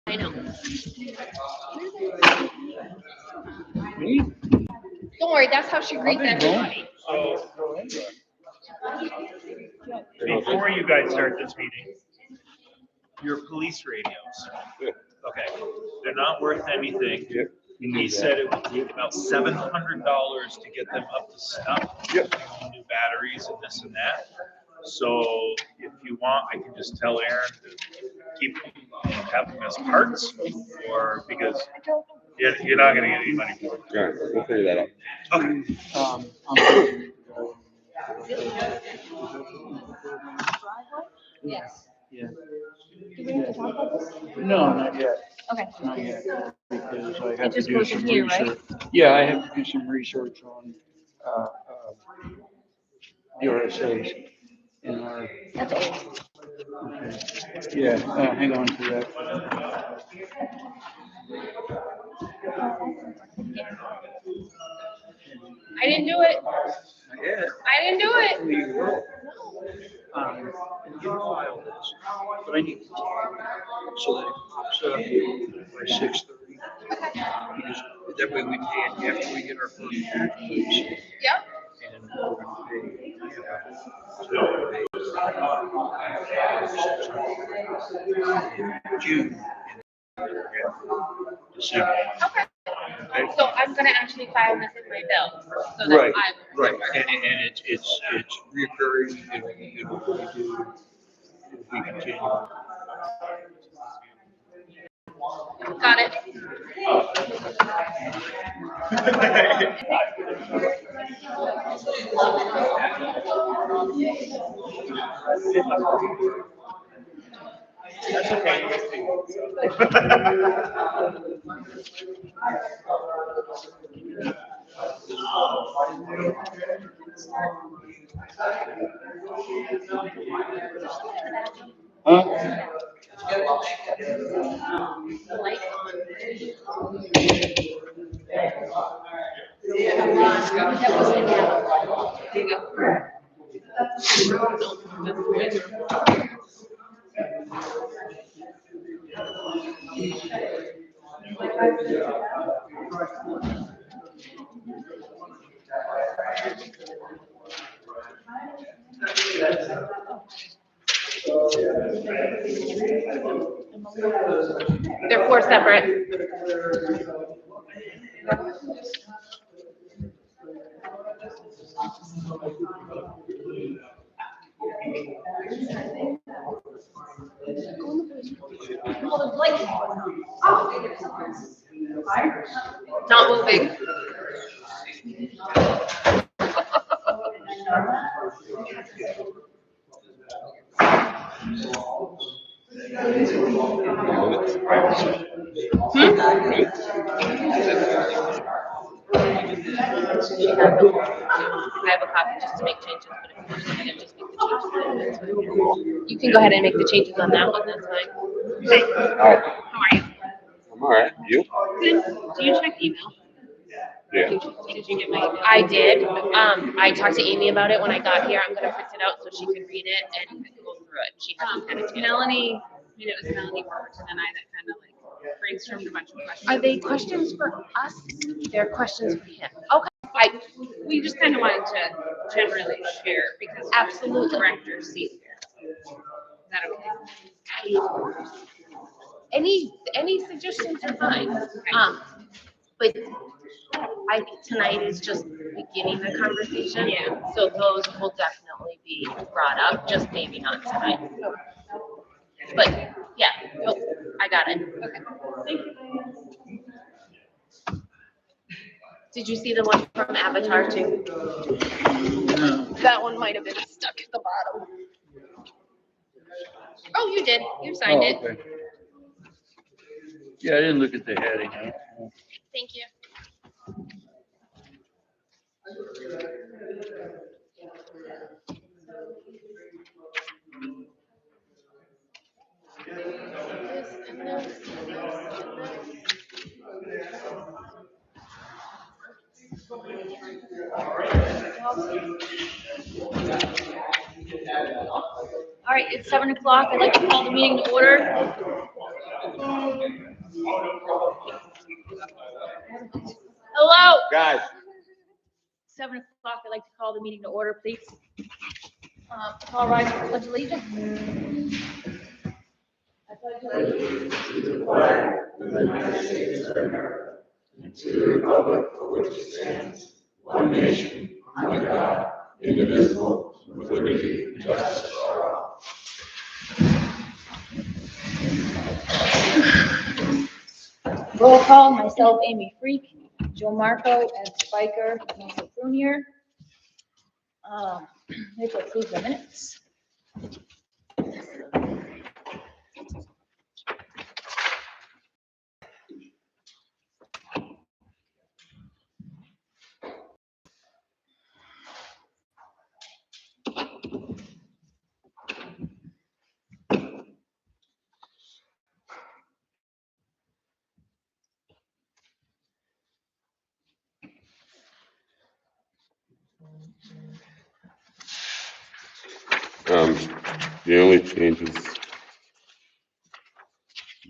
I know. Me? Don't worry, that's how she greets everybody. So, before you guys start this meeting, your police radios. Okay, they're not worth anything. Yep. He said it would take about $700 to get them up to snuff. Yep. New batteries and this and that. So if you want, I can just tell Aaron to keep have them as parts, or because you're not going to get any money for it. Yeah, we'll figure that out. Okay. Yes. Yeah. Do we have to talk about this? No, not yet. Okay. Not yet. Because I It have to just do goes some in here, right? research. Yeah, I have to do some research on the RSAs in our. That's old. Okay. Yeah, hang on to that. I didn't do it. Yeah. I didn't do it. You will. You file this, but I need to so that it pops up by 6:30. Because that way we pay it after we get our first tax please. Yep. And we're going to pay. June and December. Okay. Okay. So I'm gonna actually file this in my bill, so that Right, I will right, remember. and it's reoccurring, we continue. Got it. That's okay. Huh? The light on. That was in there. There you They're four separate. Not moving. I have a copy just to make changes, but if you want to go ahead and just make the changes, that's fine. You can go ahead and make the changes on that one, that's fine. Hey, Alright. how are you? I'm alright. You? Good. Do you check email? Yeah. Did you get my email? I did. I talked to Amy about it when I got here. I'm gonna print it out so she can read it and go through it. She hasn't had it yet. Melanie, it was Melanie Robertson and I that kind of like brainstormed a bunch of questions. Are they questions for us? They're questions for him. Okay. We just kind of wanted to generally share because Absolutely. the director sees here. Is that okay? Any suggestions are fine. But tonight is just beginning the conversation. Yeah. So those will definitely be brought up, just maybe not tonight. But yeah, nope, I got it. Okay. Thank you. Did you see the one from Avatar too? No. That one might have been stuck at the bottom. Oh, you did. You signed it. Okay. Yeah, I didn't look at the heading. Thank you. All right, it's 7 o'clock. I'd like to call the meeting to order. the meeting to order, please. All rise for the pledge of allegiance. I pledge allegiance to the flag of the United States of America and to the republic for which it stands, one nation, under God, indivisible, with liberty and justice for all. Roll call, myself, Amy Freak, Joe Marco, Ed Spiker, Melissa Prunier. We have to approve the minutes. The only changes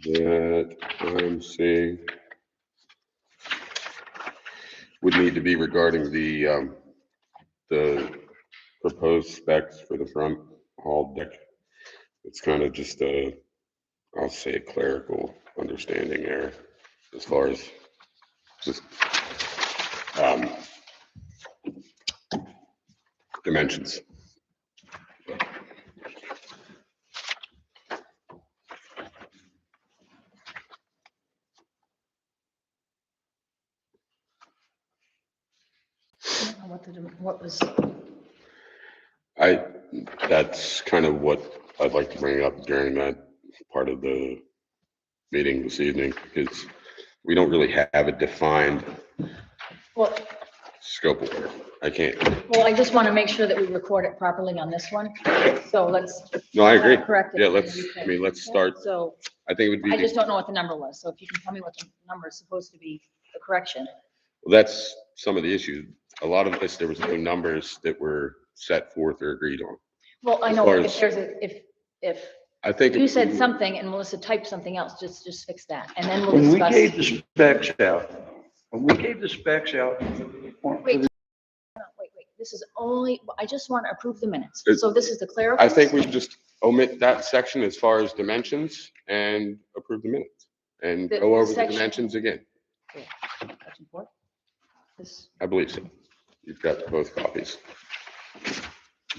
that I'm seeing would need to be regarding the proposed specs for the front hall deck. It's kind of just I'll say a clerical understanding error as far as just dimensions. What was, That's kind of what I'd like to bring up during that part of the meeting this evening, because we don't really have a defined well, scope of work. I I just want to make sure that we record it properly on this one. So let's. No, I agree. Correct it. Yeah, let's start. So I think it would be. I just don't know what the number was. So if you can tell me what the number is supposed to be, the correction. Well, that's some of the issues. A lot of this, there was no numbers that were set forth or agreed on. Well, I As know far if as- there's if I think. you said something and Melissa typed something else, just fix that and then we'll When we discuss. gave the specs out, Wait, this is only, I just want to approve the minutes. It- So this is the clerical. I think we should just omit that section as far as dimensions and approve the minutes and The go over the section- dimensions again. Section 4? This, I believe so. You've got both copies.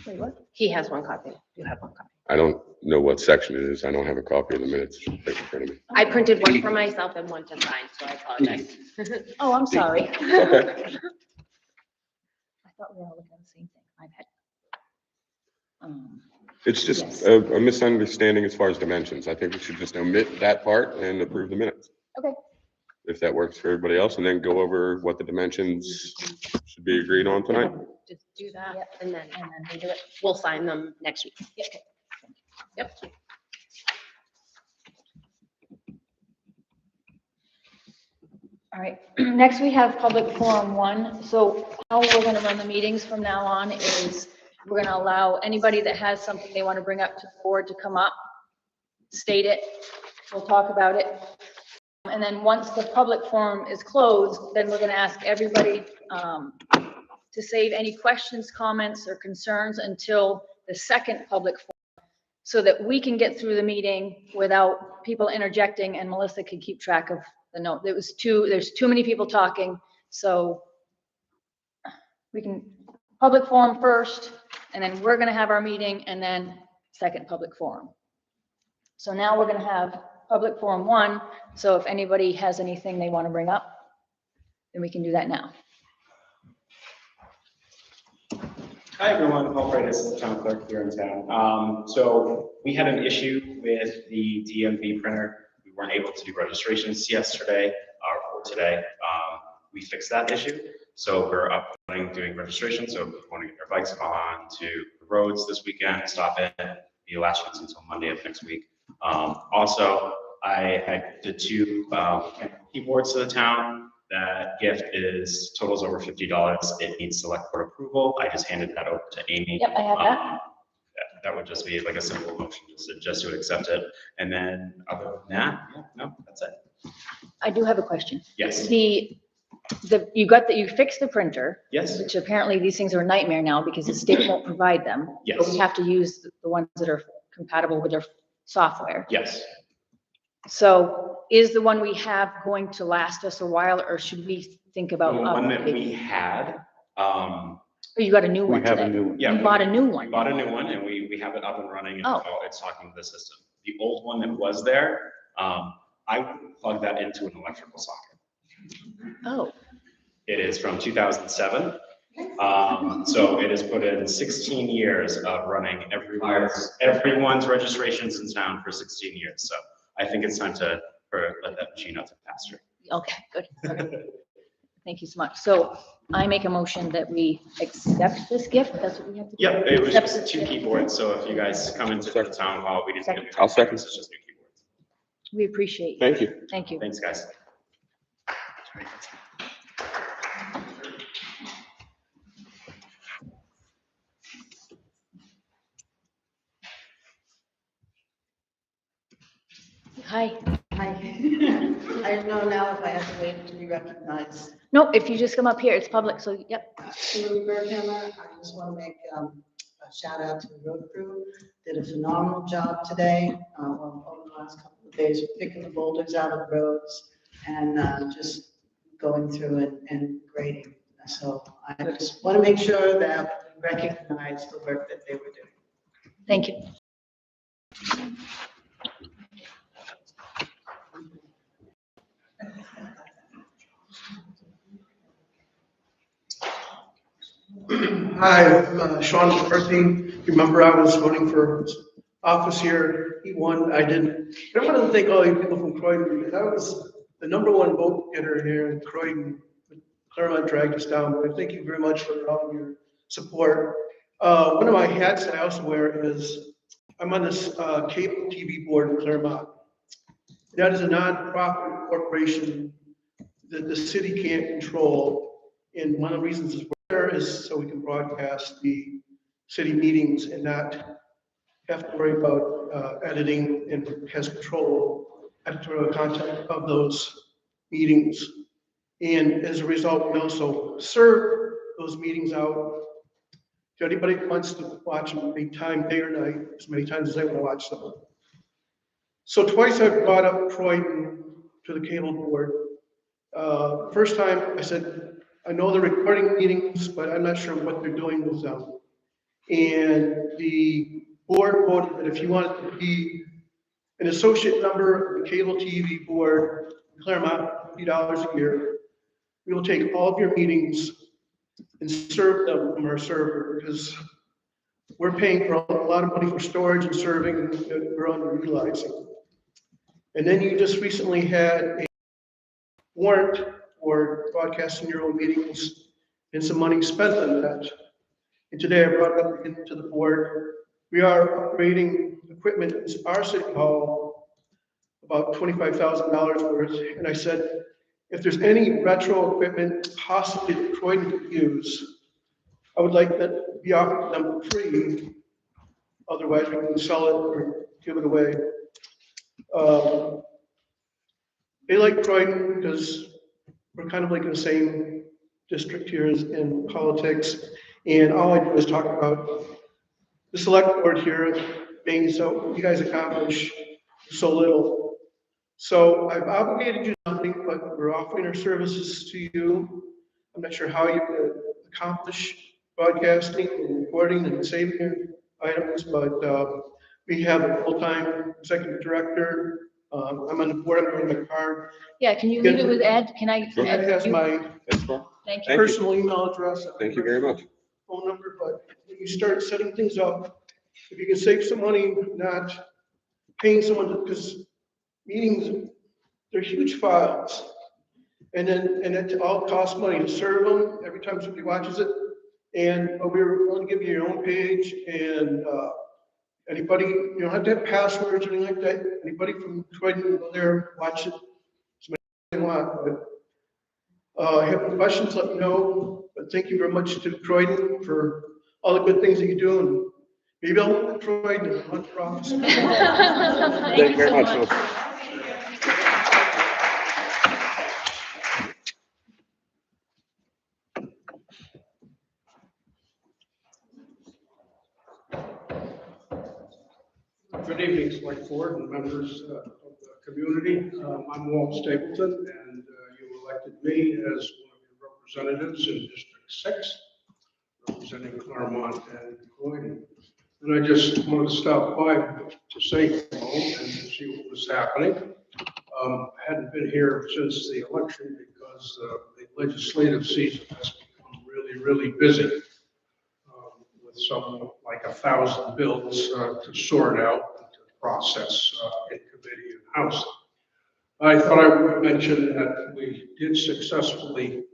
wait, what? He has one copy. You have one copy. I don't know what section it is. I don't have a copy of the minutes right in front of me. I printed one for myself and one to sign, so I apologize. Oh, I'm sorry. Okay. I thought we were all looking at the same thing. I've had. It's Yes. just a misunderstanding as far as dimensions. I think we should just omit that part and approve the minutes. Okay. If that works for everybody else, and then go over what the dimensions should be agreed on tonight. Just do that Yep. and then And then we do it. we'll sign them next week. Okay. Yep. All right, next we have public forum 1. So how we're gonna run the meetings from now on is we're gonna allow anybody that has something they wanna bring up to the board to come up, state it, we'll talk about it. And then once the public forum is closed, then we're gonna ask everybody to save any questions, comments, or concerns until the second public forum, so that we can get through the meeting without people interjecting and Melissa can keep track of the note. There's too many people talking, so we can, public forum first, and then we're gonna have our meeting, and then second public forum. So now we're gonna have public forum 1, so if anybody has anything they wanna bring up, then we can do that now. Hi, everyone. Paul Freitas, the town clerk here in town. So we had an issue with the DMV printer. We weren't able to do registrations yesterday or today. We fixed that issue. So we're up and running doing registration. So if you want to get your bikes on to the roads this weekend, stop in. The last chance until Monday of next week. Also, I had the 2 keyboards to the town. That gift totals over $50. It needs select board approval. I just handed that over to Amy. Yep, I have that. That would just be like a simple motion, just to accept it. And then other than that, yeah, no, that's it. I do have a question. Yes. The you fixed the printer, Yes, which apparently these things are a nightmare now because the state won't provide them. So yes, we have to use the ones that are compatible with their software. yes. So is the one we have going to last us a while, or should we think The about one that we updating? had, Or you got a new one We have a today? new one. yeah. You bought a new one? Bought a new one and we have it up and running and Oh. it's talking to the system. The old one that was there, I would plug that into an electrical socket. Oh, It is from 2007. So it has put in 16 years of running everyone's registrations in town for 16 years. So I think it's time to let that machine out to pasture. okay, good. Okay. Thank you so much. So I make a motion that we accept this gift. That's what we have to do? Yep, it was Accept just this 2 gift. keyboards. So if you guys come into the town hall, we didn't get new I'll second. computers, it's just new keyboards. We appreciate you. Thank you. Thank you. Thanks, guys. Hi. Hi. I don't know now if I have to wait to be recognized. No, if you just come up here, it's public, so yep. Julie Berghammer, I just want to make a shout out to the road crew. Did a phenomenal job today, over the last couple of days, picking the boulders out of the roads and just going through it and grading. So I just want to make sure that we recognize the work that they were doing. Thank you. Hi, I'm Sean McCarthy. Remember, I was voting for office here. He won, I didn't. But I wanted to thank all you people from Croydon because I was the #1 vote getter here in Croydon. Claremont dragged us down, but thank you very much for all of your support. One of my hats that I also wear is I'm on this cable TV board in Claremont. That is a nonprofit corporation that the city can't control. And one of the reasons is there is so we can broadcast the city meetings and not have to worry about editing and has control editorial content of those meetings. And as a result, we also serve those meetings out to anybody who wants to watch them anytime, day or night, as many times as they want to watch them. So twice I've brought up Croydon to the cable board. First time I said, I know they're recording meetings, but I'm not sure what they're doing with them. And the board voted that if you wanted to be an associate member of the cable TV board, Claremont, $50 a year, we will take all of your meetings and serve them from our server because we're paying for a lot of money for storage and serving that we're underutilizing. And then you just recently had a warrant for broadcasting your own meetings and some money spent on that. And today I brought it up again to the board. We are upgrading equipment in our city hall, about $25,000 worth. And I said, if there's any retro equipment possibly that Croydon could use, I would like that to be offered to them for free. Otherwise, we can sell it or give it away. They like Croydon because we're kind of like in the same district here as in politics. And all I do is talk about the select board here being so, you guys accomplish so little. So I've obligated you nothing, but we're offering our services to you. I'm not sure how you could accomplish broadcasting and recording and saving your items, but we have a full-time executive director. I'm on the board, I'm wearing my card. Yeah, can you leave it with Ed? Can I? Sure. Ed has my That's fine. Thank you. Thank you. personal email address. Thank you very much. Phone number, but when you start setting things up, if you can save some money, not paying someone, because meetings, they're huge files. And it all costs money to serve them every time somebody watches it. And we're willing to give you your own page and anybody, you don't have to have passwords or anything like that. Anybody from Croydon can go there, watch it, as many as they want. But have any questions, let me know. But thank you very much to Croydon for all the good things that you do. And maybe I'll move to Croydon and run for office. Thank you very so much. much. select board and members of the community. I'm Walt Stapleton, and you elected me as one of your representatives in District 6, representing Claremont and Croydon. And I just wanted to stop by to say hello and to see what was happening. I hadn't been here since the election because the legislative season has become really, really busy. With some like 1,000 bills to sort out and to process in committee and House. I thought I would mention that we did successfully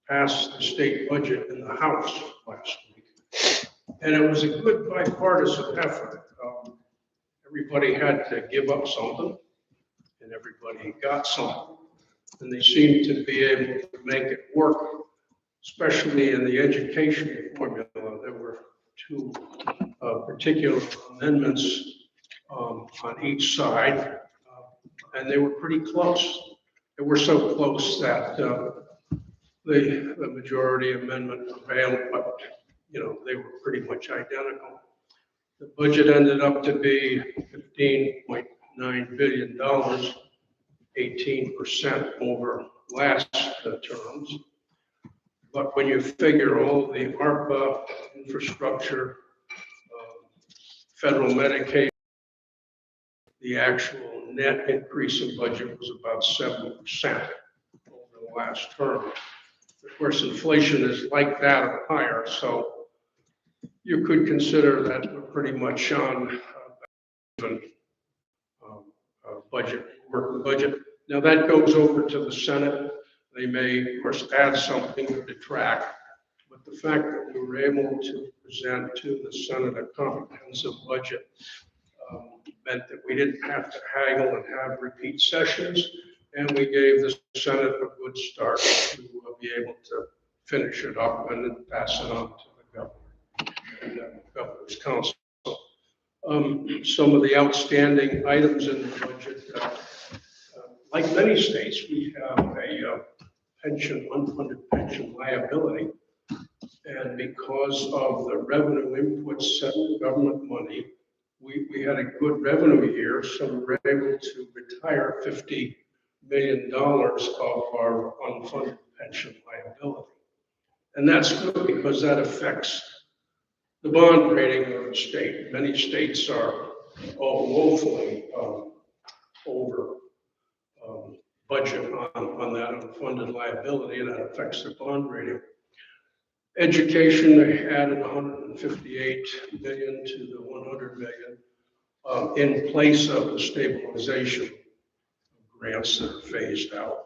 pass the state budget in the House last week. And it was a good bipartisan effort. Everybody had to give up something and everybody got something. And they seemed to be able to make it work, especially in the education formula. There were two particular amendments on each side, and they were pretty close. They were so close that the majority amendment prevailed, but you know, they were pretty much identical. The budget ended up to be $15.9 billion, 18% over last terms. But when you figure all the ARPA, infrastructure, federal Medicaid, the actual net increase in budget was about 7% over the last term. Of course, inflation is like that or higher, so you could consider that we're pretty much on budget, working budget. Now that goes over to the Senate. They may, of course, add something to detract, but the fact that we were able to present to the Senate a comprehensive budget meant that we didn't have to haggle and have repeat sessions, and we gave the Senate a good start to be able to finish it up and then pass it on to the governor and the governor's council. Some of the outstanding items in the budget, like many states, we have a unfunded pension liability. And because of the revenue inputs set in government money, we had a good revenue year, so we were able to retire $50 million of our unfunded pension liability. And that's good because that affects the bond rating of the state. Many states are woefully over budget on that unfunded liability, and that affects their bond rating. Education, they added 158 million to the 100 million in place of the stabilization grants that are phased out.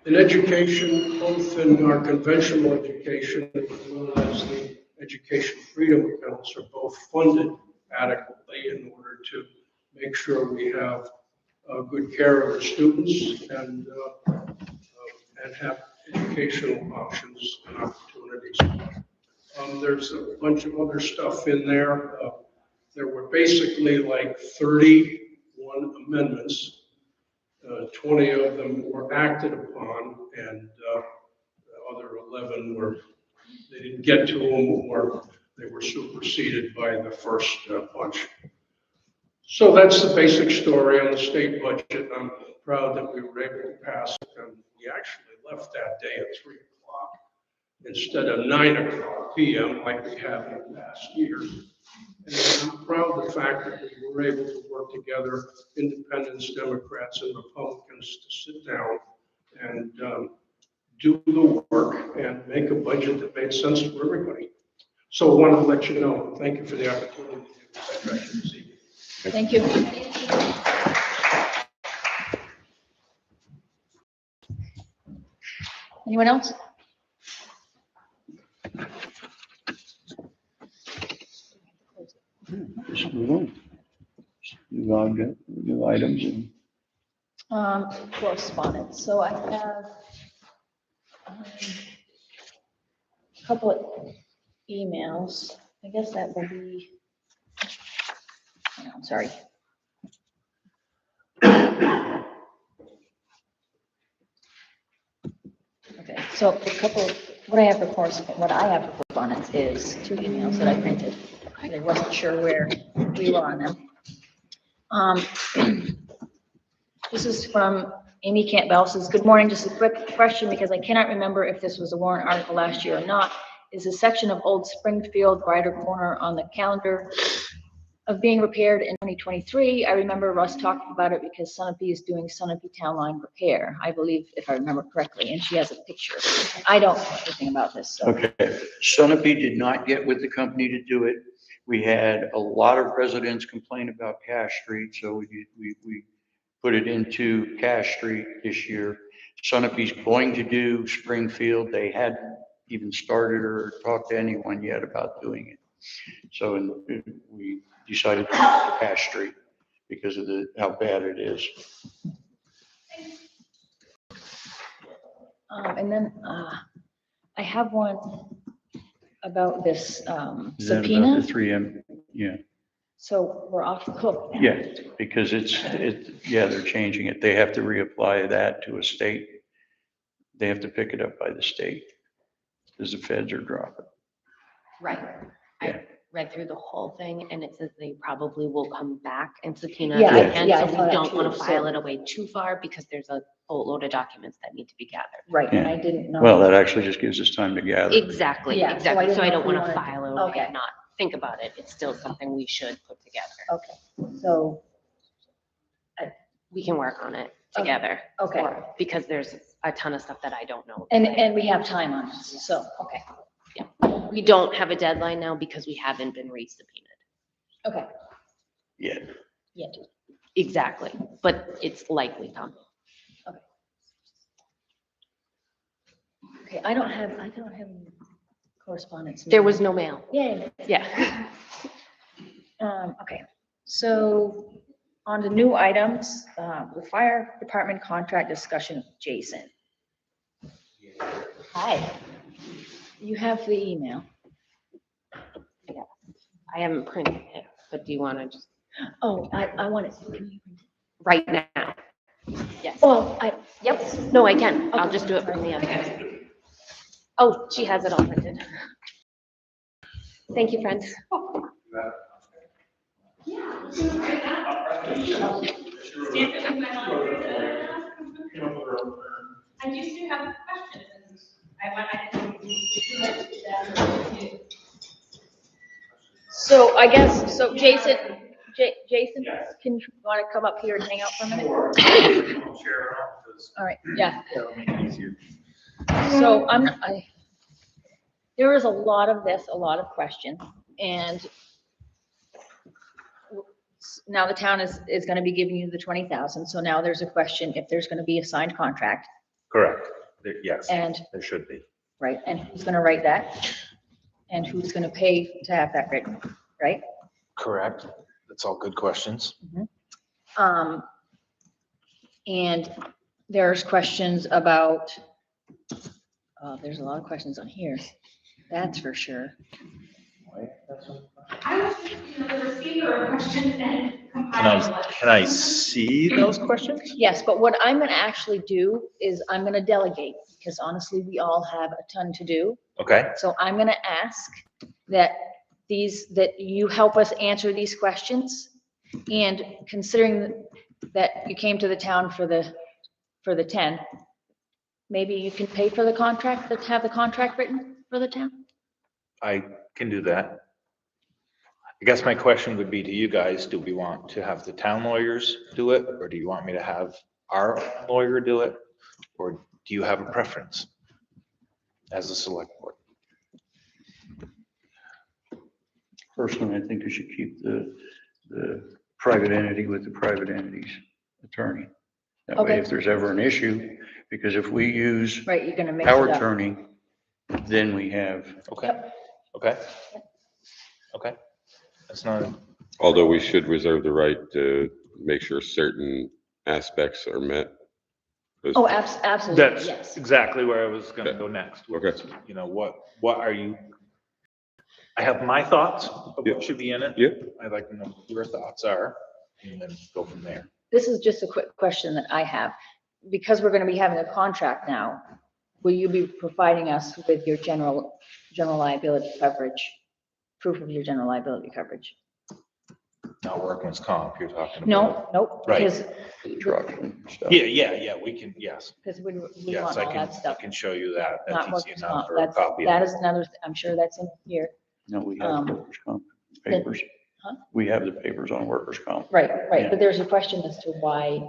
In education, both in our conventional education as well as the education freedom accounts are both funded adequately in order to make sure we have good care of the students and have educational options and opportunities. There's a bunch of other stuff in there. There were basically like 31 amendments. 20 of them were acted upon, and the other 11 they didn't get to them, or they were superseded by the first bunch. So that's the basic story on the state budget. I'm proud that we were able to pass it, and we actually left that day at 3 o'clock instead of 9 o'clock p.m. like we have in the past years. And I'm proud of the fact that we were able to work together, independents, Democrats, and Republicans, to sit down and do the work and make a budget that made sense for everybody. So I wanted to let you know. Thank you for the opportunity to this evening. Thank you. Anyone else? Just move on. New items and Correspondence. So I have a couple of emails. I guess that will be, I'm sorry. Okay, so a couple, what I have for correspondence is 2 emails that I printed. I wasn't sure where we were on them. Um, This is from Amy Campbell, says, good morning, just a quick question because I cannot remember if this was a warrant article last year or not. Is a section of Old Springfield Ryder Corner on the calendar of being repaired in 2023? I remember Russ talking about it because Sunapee is doing Sunapee Town Line repair, I believe, if I remember correctly, and she has a picture. I don't know anything about this, so. Okay, Sunapee did not get with the company to do it. We had a lot of residents complain about Cash Street, so we put it into Cash Street this year. Sunapee's going to do Springfield. They hadn't even started or talked to anyone yet about doing it. So we decided to do Cash Street because of how bad it is. And then I have one about this Is that about subpoena. the 3M? Yeah. So we're off the hook now. Yeah, because yeah, they're changing it. They have to reapply that to a state. They have to pick it up by the state, because the feds are dropping. Right. Yeah. I read through the whole thing and it says they probably will come back and subpoena Yeah, again. yeah, I So saw we that don't want too, to file so- it away too far because there's a boatload of documents that need to be gathered. Right, and I didn't know. Well, that actually just gives us time to gather. Exactly, Yeah, so I exactly. didn't So I know don't if we want to wanted to- file it away okay. and not think about it. It's still something we should put together. Okay, so, We can work on it Okay. together. Okay. Because there's a ton of stuff that I don't know. and we have time on this, so, okay, We don't have a deadline now because we haven't been re-subpoenaed. okay, Yeah. yeah. Exactly, but it's likely done. Okay, I don't have any correspondence. There was no mail. Yay. Yeah. Okay, so on to new items, the fire department contract discussion, Jason. Hi. You have the email. I haven't printed it, but do you want to just, Oh, I want it. Can you- right now? Yes. Well, Yep. No, I can. I'll just do it from the other. Oh, she has it all printed. Thank you, friends. I used to have questions and So I guess, so Jason, Jason, can you want to come up here and hang out for a minute? All right, yeah. That'll make it easier. So there is a lot of this, a lot of questions, and now the town is going to be giving you the 20,000. So now there's a question if there's going to be a signed contract, Correct. Yes, and, there should be. right, and who's going to write that? And who's going to pay to have that written, right? Correct. That's all good questions. And there's questions about, there's a lot of questions on here, that's for sure. I was thinking of the receiver of questions and Can I see those questions? Yes, but what I'm gonna actually do is I'm gonna delegate, because honestly, we all have a ton to do. Okay, So I'm gonna ask that you help us answer these questions. And considering that you came to the town for the 10, maybe you can pay for the contract, have the contract written for the town? I can do that. I guess my question would be to you guys, do we want to have the town lawyers do it? Or do you want me to have our lawyer do it? Or do you have a preference as a select board? Personally, I think we should keep the private entity with the private entity's attorney. That way, Okay. if there's ever an issue, because if we use Right, you're gonna mix our it up. attorney, then we have, Okay, okay, okay. That's not, Although we should reserve the right to make sure certain aspects are met. 'Cause- Oh, absolutely, That's yes. exactly where I was gonna go next. Okay. You know, what are you? I have my thoughts of Yeah. what should be in it. Yeah. I'd like to know what your thoughts are and then go from there. This is just a quick question that I have. Because we're gonna be having a contract now, will you be providing us with your general liability coverage? Proof of your general liability coverage? Not workman's comp, you're talking about. No, nope, Right. because, Trucks and stuff. Yeah, we can, yes. because we Yes, want I all can, that I stuff. can show you that. Not That's easy workers' enough comp. for a That's, copy. that of is another, I'm sure that's in here. No, we have workers' comp papers. Huh? We have the papers on workers' comp. Right, right, Yeah. but there's a question as to why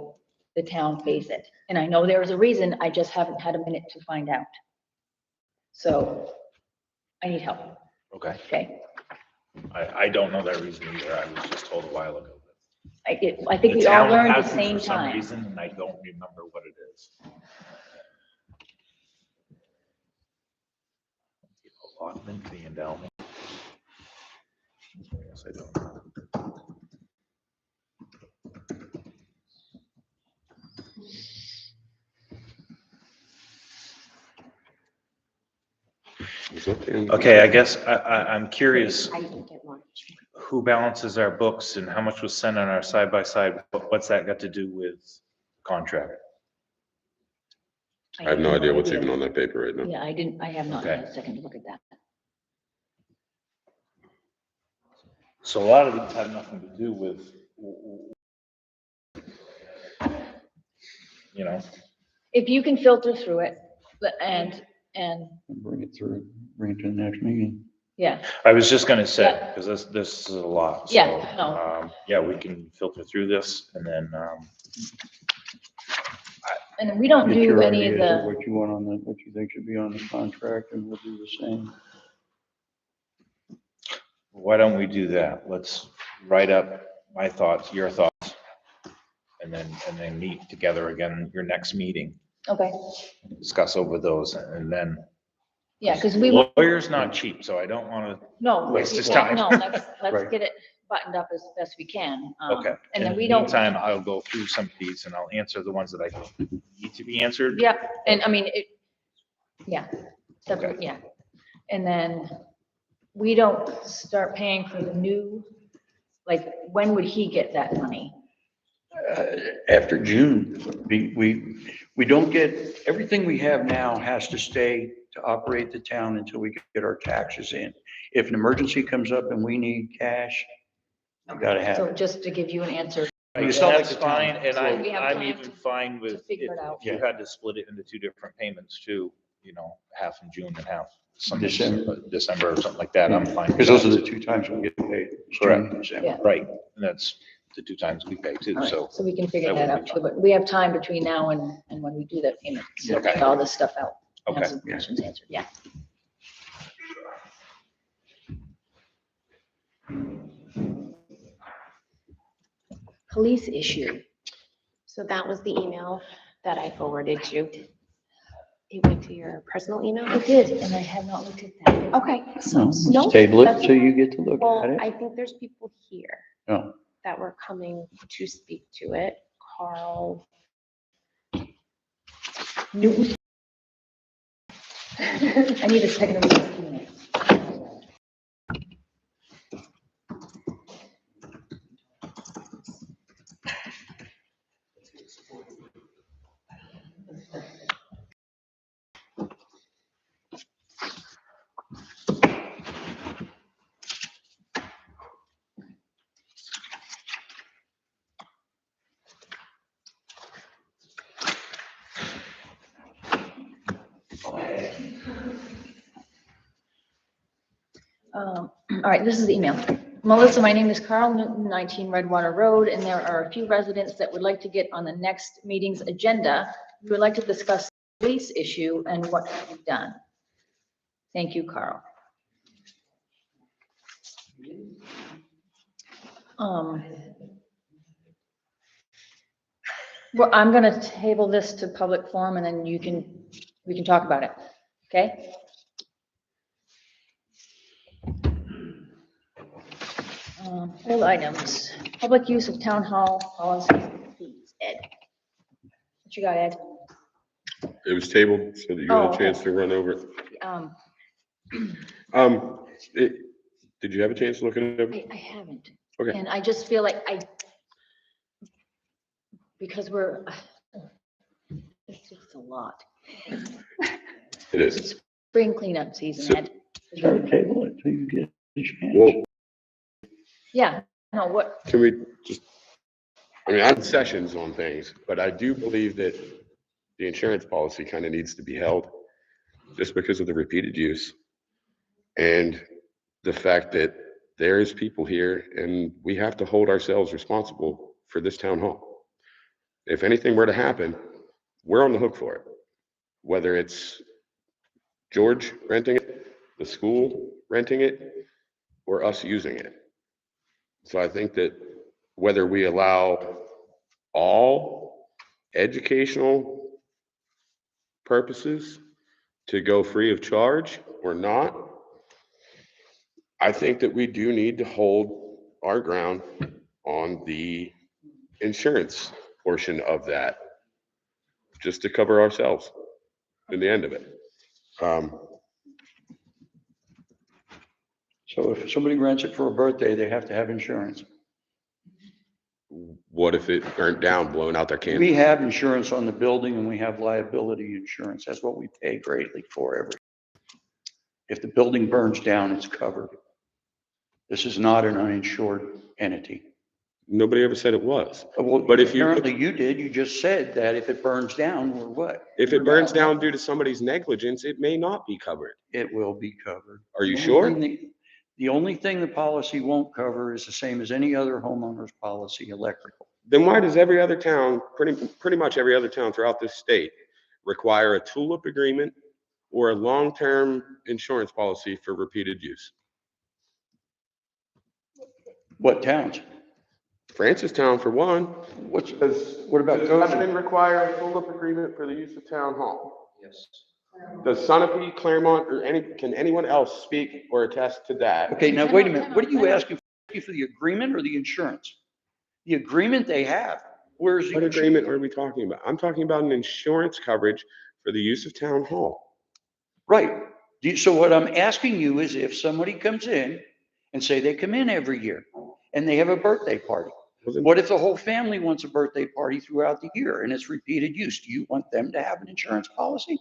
the town pays it. And I know there is a reason, I just haven't had a minute to find out. So I need help, Okay, okay? I don't know that reason either. I was just told a while ago. I think The we all town learned at has the to same for some time. reason, and I don't remember what it is. Allotment, the endowment. Yes, I don't know. Is that the end? Okay, I guess I'm curious, I didn't get lunch. who balances our books and how much was sent on our side by side? What's that got to do with contract? I have no idea what's even on that paper right now. Yeah, I have not had Okay. a second to look at that. So a lot of these have nothing to do with, you know, If you can filter through it, and, And bring it through, bring it to the next meeting. yeah, I was just gonna say, Yeah. because this is a lot. so, Yeah, no. Yeah, we can filter through this and then, and we don't Get do your any of ideas the, What you want on the, what you think should be on the contract, and we'll do the same. why don't we do that? Let's write up my thoughts, your thoughts, and then meet together again, your next meeting, okay, discuss over those, and then. yeah, because we, will- Lawyer's not cheap, so I don't wanna, no, waste we his can't- time. no, let's Right. get it buttoned up as best we can. okay. And then In we the don't. meantime, I'll go through some of these and I'll answer the ones that I need to be answered. Yep, and I mean, it, yeah, Okay. yeah. And then we don't start paying for the new, like, when would he get that money? After June, we don't get, everything we have now has to stay to operate the town until we get our taxes in. If an emergency comes up and we need cash, we gotta have So it. just to give you an answer, It's not like That's the town. fine, and So we have I'm time even fine with, figure it out. if you had to split it into two different payments too, you know, half in June and half some December or something like that, I'm fine. with Because those are that. the two times we get paid. It's Correct. June and December. Yeah. Right, and that's the two times we pay too, All right, so. so we can figure that that would out be too, but we have time between now and when we do that payment, to Okay. get all this stuff out. and have Okay. some questions answered, yeah. Police issue. So that was the email that I forwarded you. It went to your personal email? I did, and I have not looked at that. Okay. No, No, just table it that's- so you get to look Well, at it. I think there's people here No. that were coming to speak to it. Carl. Newton. I need a second of these emails. All right, this is the email. Melissa, my name is Carl Newton, 19 Redwater Road, and there are a few residents that would like to get on the next meeting's agenda. We would like to discuss the police issue and what can be done. Thank you, Carl. Well, I'm gonna table this to public forum and then we can talk about it, okay? All items, public use of town hall policies and fees. Ed. What you got, Ed? It was tabled so that you Oh, had a chance to run over it. Um, Did you have a chance to look at it? I haven't. Okay. And I just feel like because it's just a lot. It is. Spring cleanup season, Ed. Try to table it till you get a chance. Well, Yeah, No, what, Can we just, I mean, I have sessions on things, but I do believe that the insurance policy kind of needs to be held just because of the repeated use and the fact that there is people here and we have to hold ourselves responsible for this town hall. If anything were to happen, we're on the hook for it. Whether it's George renting it, the school renting it, or us using it. So I think that whether we allow all educational purposes to go free of charge or not, I think that we do need to hold our ground on the insurance portion of that, just to cover ourselves in the end of it. So if somebody rents it for a birthday, they have to have insurance. What if it burnt down, blowing out their candles? We have insurance on the building and we have liability insurance. That's what we pay greatly for every. If the building burns down, it's covered. This is not an uninsured entity. Nobody ever said it was. Well, But if you apparently you did, you just said that if it burns down, we're what? If it burns down due to somebody's negligence, it may not be covered. It will be covered. Are you sure? The only thing the policy won't cover is the same as any other homeowner's policy, electrical. Then why does every other town, pretty much every other town throughout this state, require a tulip agreement or a long-term insurance policy for repeated use? What towns? Francistown for one. What about Does Goshen? Lebanon require a tulip agreement for the use of town hall? Yes. Does Sunapee, Claremont, or can anyone else speak or attest to that? Okay, now wait a minute. What are you asking for the agreement or the insurance? The agreement they have. Where's the What agreement are we talking about? I'm talking about an insurance coverage for the use of town hall. Right. So what I'm asking you is if somebody comes in and say they come in every year and they have a birthday party. What if the whole family wants a birthday party throughout the year and it's repeated use? Do you want them to have an insurance policy?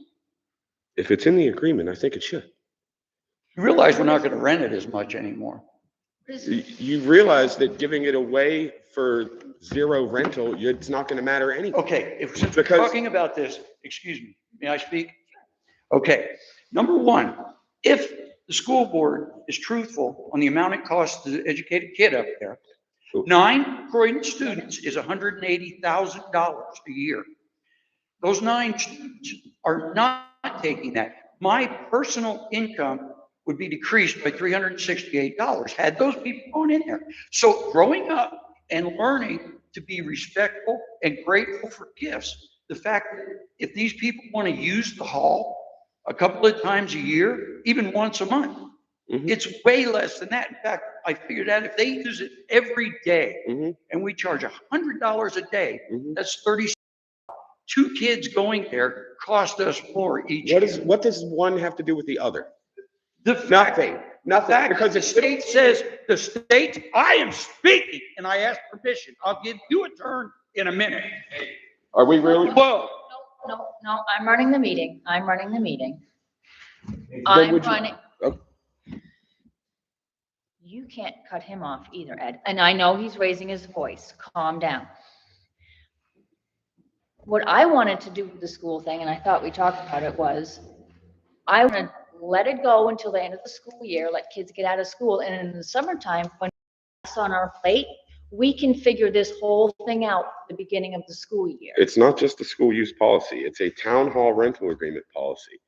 If it's in the agreement, I think it should. You realize we're not going to rent it as much anymore. You realize that giving it away for zero rental, it's not going to matter anyway. Okay, since we're talking about this, excuse me, may I speak? Okay, number one, if the school board is truthful on the amount it costs to educate a kid up there, 9 Croydon students is $180,000 a year. Those 9 students are not taking that. My personal income would be decreased by $368 had those people gone in there. So growing up and learning to be respectful and grateful for gifts, the fact that if these people want to use the hall a couple of times a year, even once a month, it's way less than that. In fact, I figured out if they use it every day and we charge $100 a day, that's 30. 2 kids going there cost us more each year. What does one have to do with the other? Nothing. Because the state says, I am speaking and I ask permission. I'll give you a turn in a minute. Are we really? Whoa. No, I'm running the meeting. I'm running the meeting. You can't cut him off either, Ed. And I know he's raising his voice. Calm down. What I wanted to do with the school thing, and I thought we talked about it, was I want to let it go until the end of the school year, let kids get out of school. And in the summertime, when it's on our plate, we can figure this whole thing out at the beginning of the school year. It's not just the school use policy. It's a town hall rental agreement policy.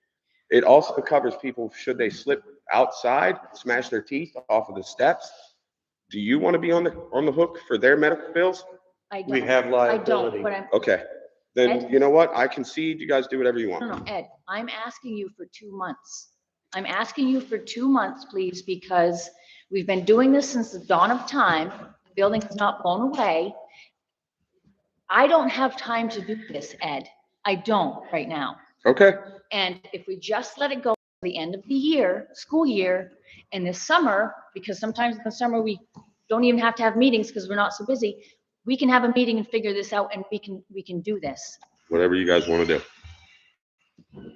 It also covers people should they slip outside, smash their teeth off of the steps. Do you want to be on the hook for their medical bills? I don't. We have liability. I don't, but I'm. Okay, then Ed? you know what? I concede. You guys do whatever you want. No, Ed, I'm asking you for 2 months. I'm asking you for 2 months, please, because we've been doing this since the dawn of time. The building has not blown away. I don't have time to do this, Ed. I don't right now. Okay. And if we just let it go to the end of the year, school year, and this summer, because sometimes in the summer we don't even have to have meetings because we're not so busy, we can have a meeting and figure this out and we can do this. Whatever you guys want to do.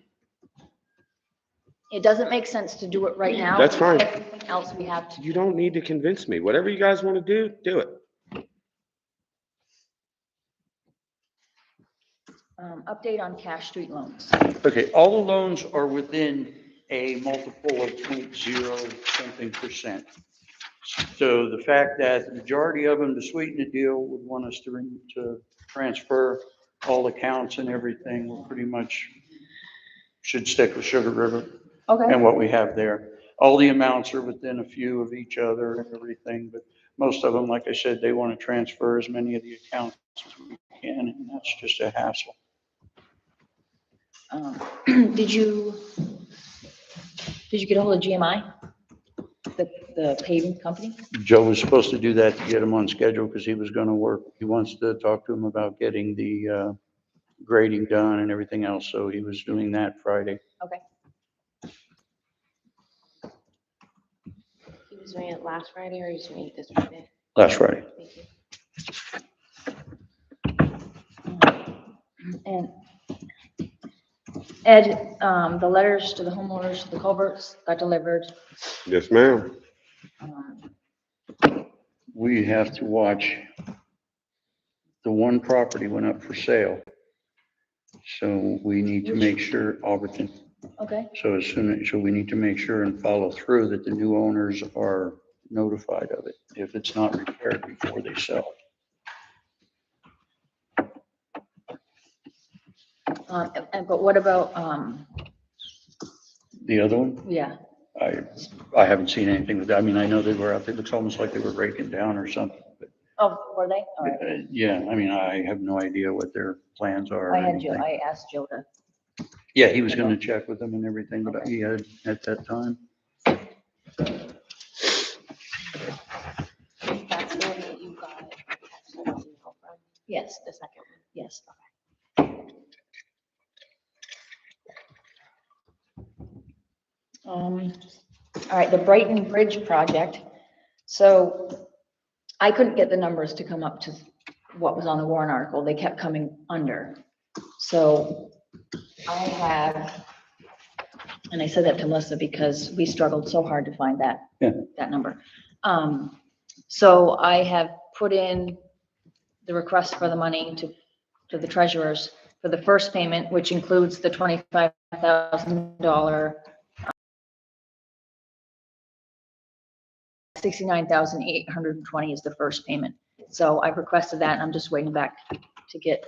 It doesn't make sense to do it right now. That's fine. Everything else we have to. You don't need to convince me. Whatever you guys want to do, do it. Update on Cash Street loans. Okay, all the loans are within a multiple of 0.0 something%. So the fact that the majority of them, to sweeten the deal, would want us to transfer all accounts and everything, we pretty much should stick with Sugar River Okay. and what we have there. All the amounts are within a few of each other and everything, but most of them, like I said, they want to transfer as many of the accounts as we can, and that's just a hassle. Did you get a hold of GMI? The paving company? Joe was supposed to do that to get him on schedule because he was gonna work. He wants to talk to him about getting the grading done and everything else, so he was doing that Friday. Okay. He was doing it last Friday or he was doing it this Friday? Last Friday. Thank you. And Ed, the letters to the homeowners, the culverts got delivered. Yes, ma'am. We have to watch. The one property went up for sale. So we need to make sure, Alberton. Okay. So we need to make sure and follow through that the new owners are notified of it if it's not repaired before they sell. But what about, The other one? yeah, I haven't seen anything with that. I mean, I know they were out there. It looks almost like they were breaking down or something. But were they? All right. yeah, I mean, I have no idea what their plans are. or I had Joe, anything. I asked Joe to. Yeah, he was gonna check with them and everything, but he had at that time. That's the one that you got. Yes, The second one. yes. All right, the Brighton Bridge project. So I couldn't get the numbers to come up to what was on the warrant article. They kept coming under. So I have, and I said that to Melissa because we struggled so hard to find that, that number. So I have put in the request for the money to the treasurers for the first payment, which includes the $25,000. 69,820 is the first payment. So I've requested that and I'm just waiting back to get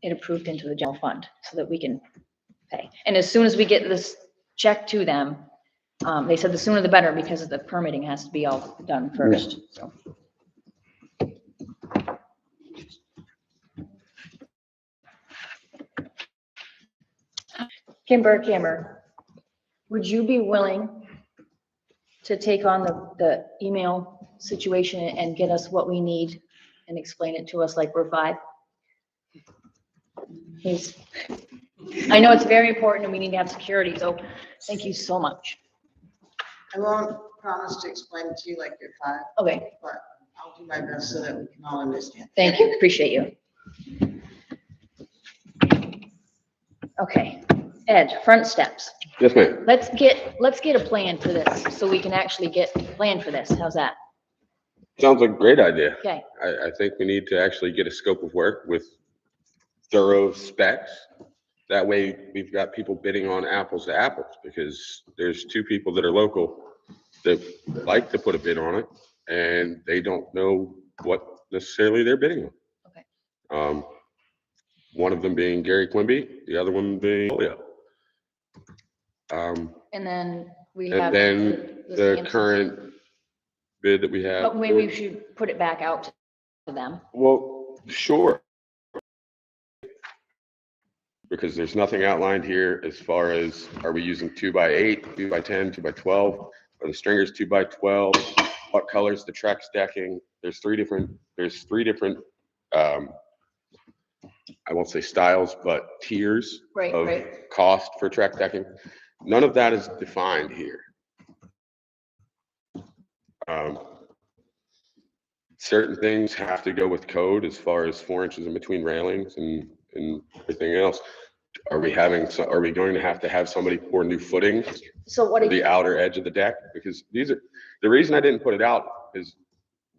it approved into the general fund so that we can pay. And as soon as we get this check to them, they said the sooner the better because the permitting has to be all done first, so. Kimber, would you be willing to take on the email situation and get us what we need and explain it to us like we're five? Please. I know it's very important and we need to have security, so thank you so much. I won't promise to explain it to you like you're five. Okay. But I'll do my best so that we can all understand. Thank you, appreciate you. Okay, Ed, front steps. Yes, ma'am. Let's get a plan for this, so we can actually get a plan for this. How's that? Sounds like a great idea. Okay. I think we need to actually get a scope of work with thorough specs. That way we've got people bidding on apples to apples, because there's two people that are local that like to put a bid on it and they don't know what necessarily they're bidding on. Okay. One of them being Gary Quimby, the other one being Julio. And then we And have. then the Sampson. current bid that we have. But maybe we should put it back out to them. Well, sure. Because there's nothing outlined here as far as, are we using 2x8, 2x10, 2x12? Are the stringers 2x12? What color's the track stacking? There's three different, I won't say styles, but tiers of cost for track decking. None of that is defined here. Certain things have to go with code as far as 4 inches in between railings and everything else. Are we having, are we going to have somebody pour new footing So what, for the outer edge of the deck? Because these are, the reason I didn't put it out is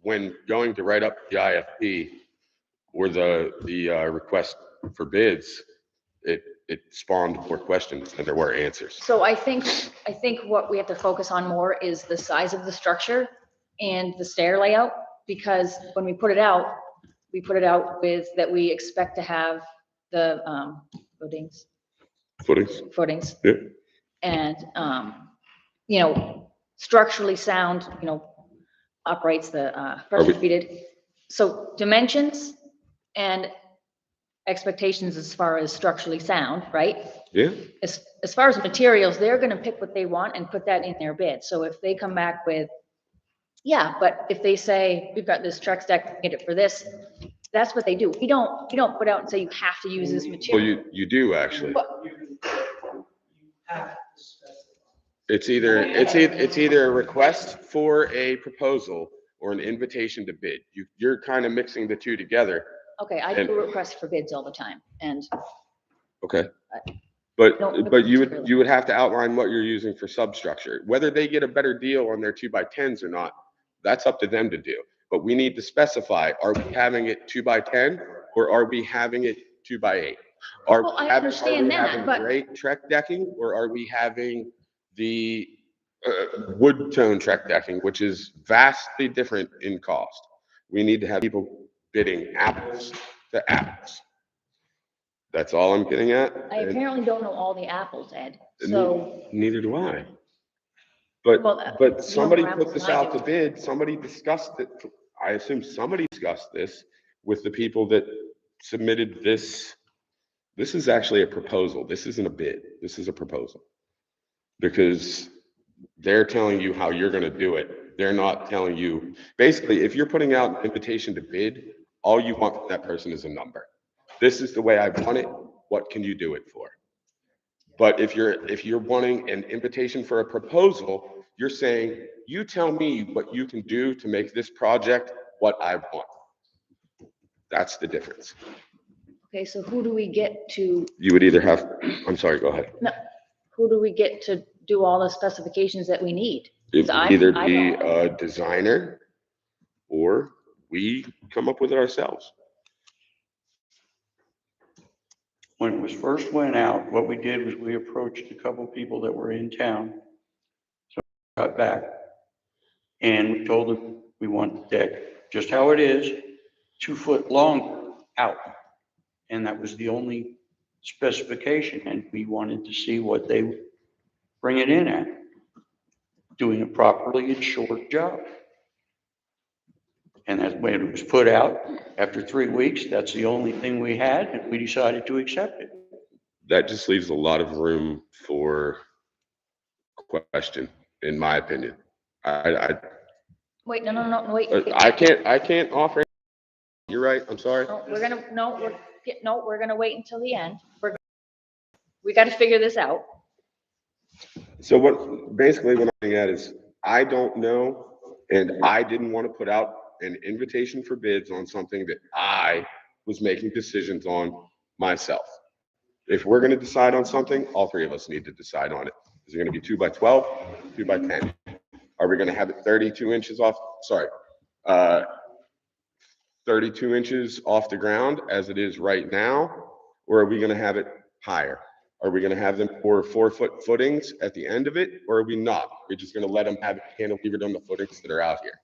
when going to write up the IFP or the request for bids, it spawned more questions than there were answers. so I think what we have to focus on more is the size of the structure and the stair layout, because when we put it out with that we expect to have the footings. Yeah. And, you know, structurally sound, you know, uprights, the pressure treated. So dimensions and expectations as far as structurally sound, right? Yeah. As far as materials, they're gonna pick what they want and put that in their bid. So if they come back with, yeah, but if they say, we've got this Trex deck, get it for this, that's what they do. We don't put out and say you have to use this Well, material. you do actually. But- It's either a request for a proposal or an invitation to bid. You're kind of mixing the two together. Okay, I do request for bids all the time, and Okay. No, But you would have to outline what you're using for substructure. Whether they get a better deal on their 2x10s or not, that's up to them to do. But we need to specify, are we having it 2x10 or are we having it 2x8? Well, I understand that, but- Great Trek decking, or are we having the wood tone Trek decking, which is vastly different in cost? We need to have people bidding apples to apples. That's all I'm getting at. I apparently don't know all the apples, Ed, so. Neither do I. Well, you But know somebody more put apples this than I out do. to bid, somebody discussed it. I assume somebody discussed this with the people that submitted this. This is actually a proposal. This isn't a bid. This is a proposal. Because they're telling you how you're gonna do it. They're not telling you, basically, if you're putting out an invitation to bid, all you want from that person is a number. This is the way I want it. What can you do it for? But if you're wanting an invitation for a proposal, you're saying, you tell me what you can do to make this project what I want. That's the difference. Okay, so who do we get to, You would either have, I'm sorry, go ahead. no, who do we get to do all the specifications that we need? It 'Cause would either I be don't- a designer or we come up with it ourselves. When it was first went out, what we did was we approached a couple people that were in town. So we got back and we told them we want the deck, just how it is, 2 foot long out. And that was the only specification, and we wanted to see what they would bring it in at. Doing it properly and short job. And that's when it was put out. After 3 weeks, that's the only thing we had, and we decided to accept it. That just leaves a lot of room for question, in my opinion. Wait, no, wait. I can't offer. You're right, I'm sorry. We're gonna wait until the end. We gotta figure this out. So basically what I'm getting at is, I don't know, and I didn't want to put out an invitation for bids on something that I was making decisions on myself. If we're gonna decide on something, all three of us need to decide on it. Is it gonna be 2x12, 2x10? Are we gonna have it 32 inches off, 32 inches off the ground as it is right now? Or are we gonna have it higher? Are we gonna have them pour 4-foot footings at the end of it, or are we not? We're just gonna let them have it cantilevered on the footings that are out here.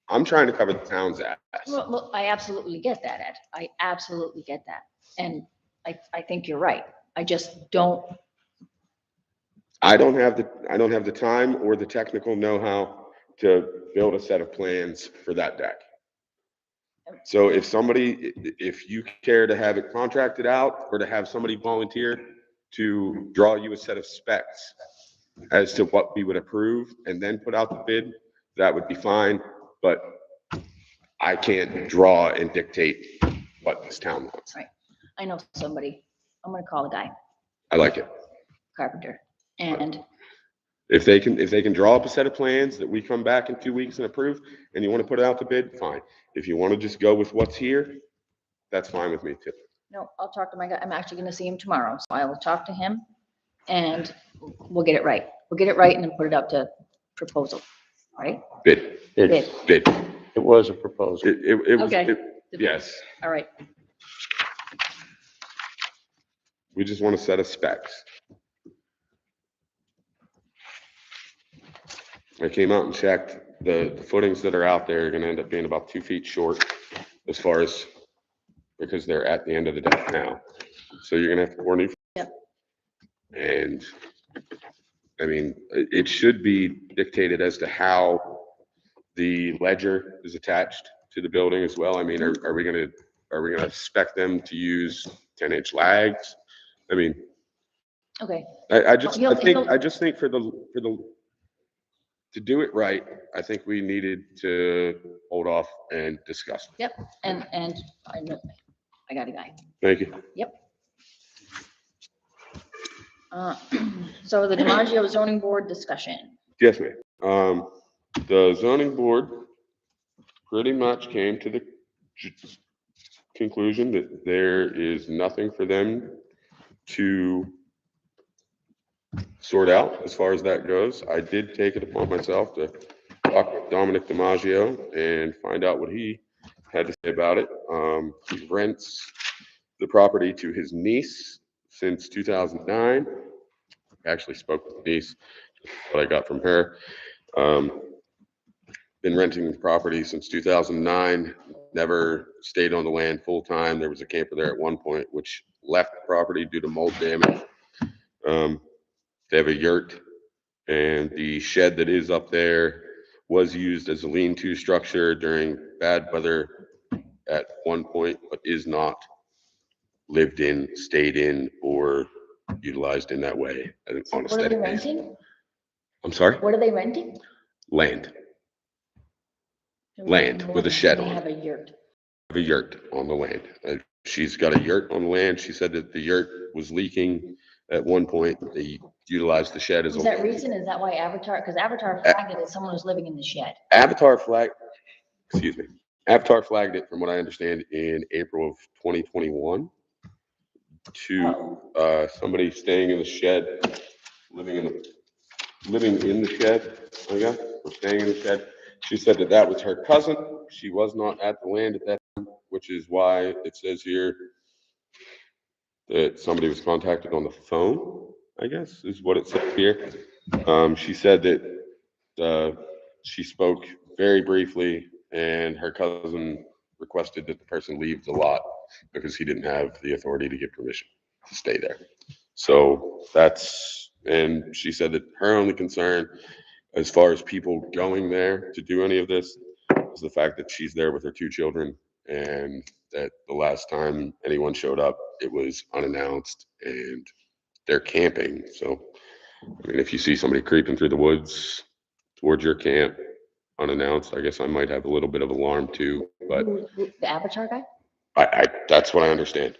I'm trying to cover the town's ass. Well, I absolutely get that, Ed. I absolutely get that. And I think you're right. I just don't, I don't have the time or the technical know-how to build a set of plans for that deck. So if you care to have it contracted out or to have somebody volunteer to draw you a set of specs as to what we would approve and then put out the bid, that would be fine. But I can't draw and dictate what this town wants. right. I know somebody. I'm gonna call the guy, I like it. carpenter. And If they can draw up a set of plans that we come back in 2 weeks and approve, and you want to put it out to bid, fine. If you want to just go with what's here, that's fine with me too. No, I'll talk to my guy. I'm actually gonna see him tomorrow, so I will talk to him and we'll get it right. We'll get it right and then put it out to proposal, right? Bid. Bid. Bid. It was a proposal. It was, Okay. yes. All right, We just want a set of specs. I came out and checked, the footings that are out there are gonna end up being about 2 feet short as far as, because they're at the end of the deck now. So you're gonna have to coordinate. Yep. And, I mean, it should be dictated as to how the ledger is attached to the building as well. I mean, are we gonna expect them to use 10-inch lags? I mean, okay. I just He'll- think for the, to do it right, I think we needed to hold off and discuss. Yep, and I know, I got a guy. Thank you. Yep. So the DiMaggio zoning board discussion. Yes, ma'am. The zoning board pretty much came to the conclusion that there is nothing for them to sort out as far as that goes. I did take it upon myself to talk with Dominic DiMaggio and find out what he had to say about it. He rents the property to his niece since 2009. Actually spoke with the niece, what I got from her. Been renting the property since 2009, never stayed on the land full time. There was a camper there at one point, which left the property due to mold damage. They have a yurt, and the shed that is up there was used as a lean-to structure during bad weather at one point, but is not lived in, stayed in, or utilized in that way. On a What are they steady basis. renting? I'm sorry? What are they renting? Land. Land with a shed They on have it. a yurt. Have a yurt on the land. She's got a yurt on the land. She said that the yurt was leaking at one point. They utilized the shed as a. Is that recent? Is that why Avatar, because Avatar flagged it as someone who's living in the shed. Avatar flagged it, from what I understand, in April of 2021 to somebody staying in the shed, living in the shed, I guess, or staying in the shed. She said that that was her cousin. She was not at the land at that time, which is why it says here that somebody was contacted on the phone, I guess, is what it says here. She said that she spoke very briefly, and her cousin requested that the person leave the lot because he didn't have the authority to get permission to stay there. So and she said that her only concern as far as people going there to do any of this is the fact that she's there with her 2 children, and that the last time anyone showed up, it was unannounced and they're camping. So, I mean, if you see somebody creeping through the woods towards your camp unannounced, I guess I might have a little bit of alarm too, but The Avatar guy? that's what I understand.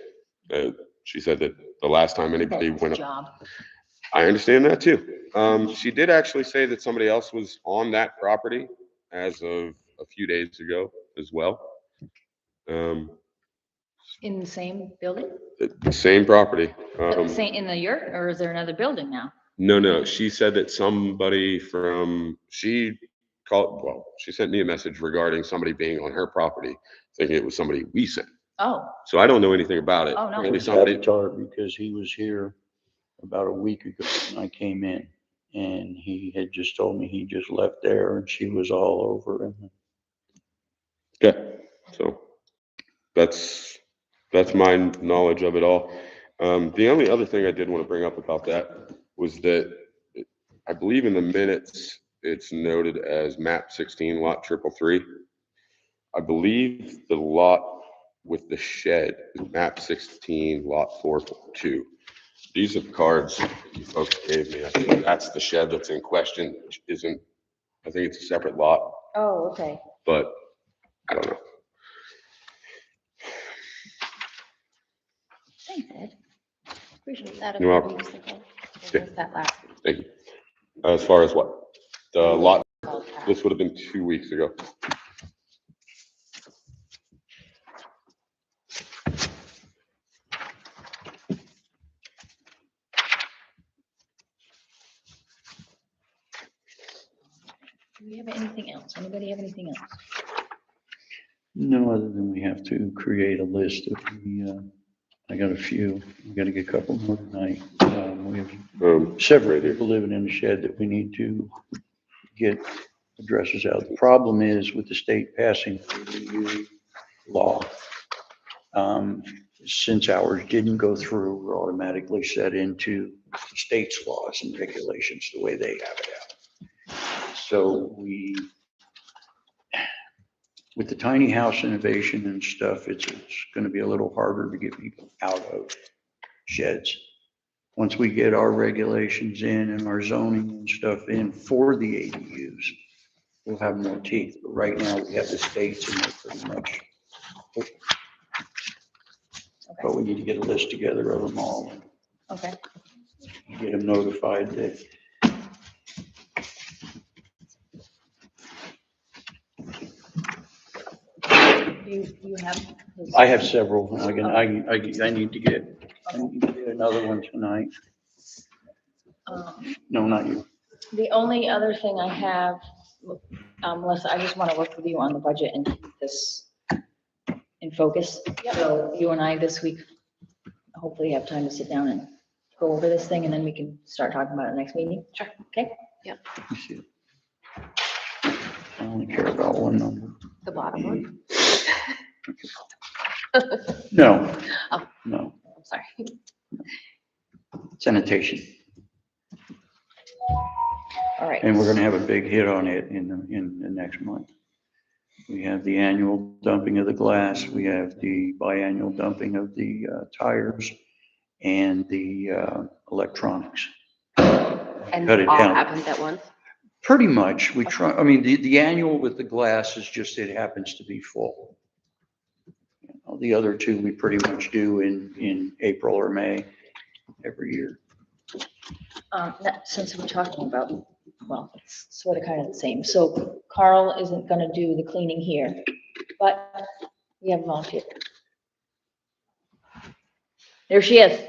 She said that the last time anybody That's went his up. job. I understand that too. She did actually say that somebody else was on that property as of a few days ago as well. In the same building? The same property. Same, in the yurt, or is there another building now? No, she said that somebody she sent me a message regarding somebody being on her property, thinking it was somebody we sent. Oh, So I don't know anything about it. Oh, no. Apparently It's somebody, Avatar because he was here about a week ago when I came in. And he had just told me he just left there and she was all over him. yeah, so that's my knowledge of it all. The only other thing I did want to bring up about that was that I believe in the minutes, it's noted as map 16 lot 333. I believe the lot with the shed is map 16 lot 442. These are the cards you folks gave me. I think that's the shed that's in question, which isn't, I think it's a separate lot, oh, okay. but I don't know. Thanks, Ed. Appreciate it. That You're a welcome. few weeks ago. Yeah. Or was that last week? Thank you. As far as what? The lot, Called Pat. this would have been 2 weeks ago. we have anything else? Anybody have anything else? No, other than we have to create a list of I got a few. We got to get a couple more tonight. We have several people living in the shed that we need to get addresses out. The problem is with the state passing the law. Since ours didn't go through, we're automatically set into the state's laws and regulations the way they have it out. So with the tiny house innovation and stuff, it's going to be a little harder to get people out of sheds. Once we get our regulations in and our zoning and stuff in for the ADUs, we'll have more teeth. But right now we have the states and they're pretty much open. But we need to get a list together of them all. Okay. Get them notified that You have? I have several. I need to get another one tonight. No, not you. The only other thing I have, Melissa, I just want to work with you on the budget and keep this in focus. So you and I this week, hopefully have time to sit down and go over this thing and then we can start talking about it next meeting. Sure. Okay? Yep. Let me see it. I only care about one number. The bottom one. No, Oh. no, I'm sorry. sanitation. All right. And we're gonna have a big hit on it in the next month. We have the annual dumping of the glass, we have the biannual dumping of the tires and the electronics. And Cut it all down. happens at once. Pretty much, we try, I mean, the annual with the glass is just, it happens to be full. The other two, we pretty much do in April or May every year. Since we're talking about, well, it's sort of kind of the same. So Carl isn't gonna do the cleaning here, but we have a volunteer. There she is.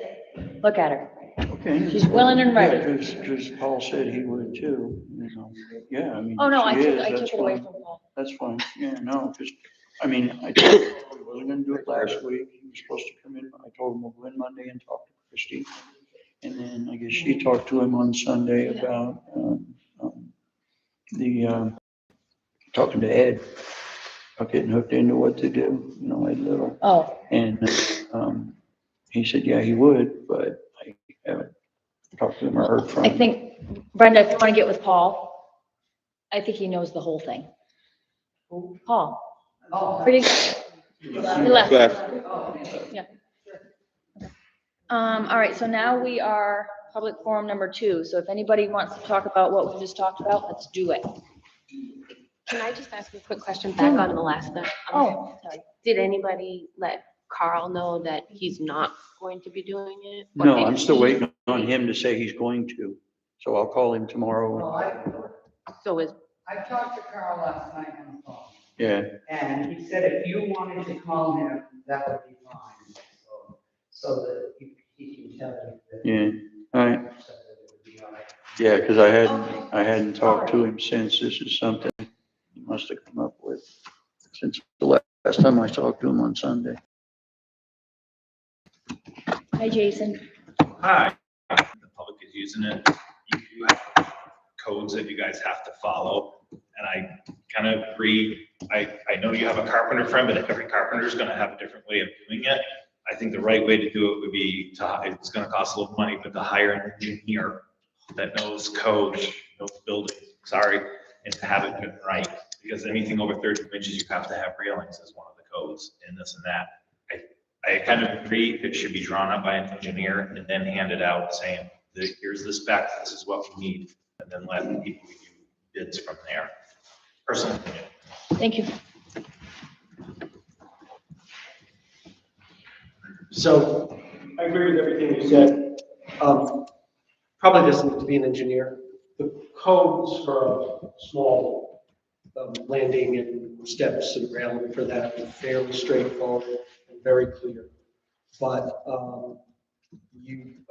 Look at her. Okay. She's willing and ready. Because Paul said he would too, you know. Yeah, I mean. Oh, no, I she took, is, I that's took it away fine. from Paul. That's fine, yeah, no, because, I mean, I told him he wasn't gonna do it last week, he was supposed to come in, I told him we'll go in Monday and talk to Christie. And then I guess she talked to him on Sunday about, talking to Ed, about getting hooked into what to do, you know, Ed Little. Oh, And, he said, yeah, he would, but I haven't talked to him or heard from I him. think, Brenda, if you want to get with Paul, I think he knows the whole thing. Paul. Pretty, he left. Yeah. All right, so now we are public forum number 2. So if anybody wants to talk about what we just talked about, let's do it. Can I just ask a quick question back on the last bit? Oh, sorry. Did anybody let Carl know that he's not going to be doing it? Or No, did I'm still he- waiting on him to say he's going to, so I'll call him tomorrow. So is, I talked to Carl last night on the phone, Yeah, and he said if you wanted to call him, that would be fine. So that he can tell you that. yeah, all right. So that it would be all right. Yeah, because I hadn't talked to him since. This is something he must have come up with since the last time I talked to him on Sunday. Hi, Jason. Hi, the public is using it. You do have codes that you guys have to follow. And I kind of agree. I know you have a carpenter friend, but every carpenter is going to have a different way of doing it. I think the right way to do it would be it's going to cost a little money, but to hire an engineer that knows code, knows building, and to have it done right. Because anything over 32 inches, you have to have railings as one of the codes and this and that. I kind of agree it should be drawn up by an engineer and then handed out saying, here's the spec, this is what we need, and then let people do bids from there. Personal opinion. Thank you. So I agree with everything you said. Probably doesn't need to be an engineer. The codes for a small landing and steps and railing for that are fairly straightforward and very clear. But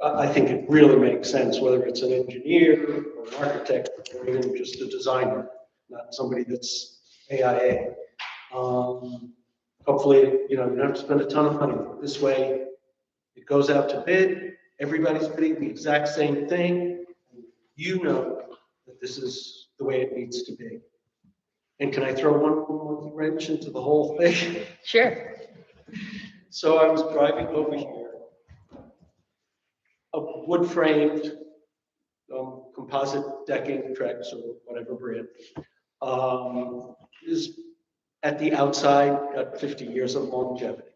I think it really makes sense, whether it's an engineer or an architect or even just a designer, not somebody that's AIA. Hopefully, you don't have to spend a ton of money. This way, it goes out to bid, everybody's bidding the exact same thing. You know that this is the way it needs to be. And can I throw one more wrench into the whole thing? Sure. So I was driving over here, a wood framed composite decking Trex or whatever brand, is at the outside, got 50 years of longevity.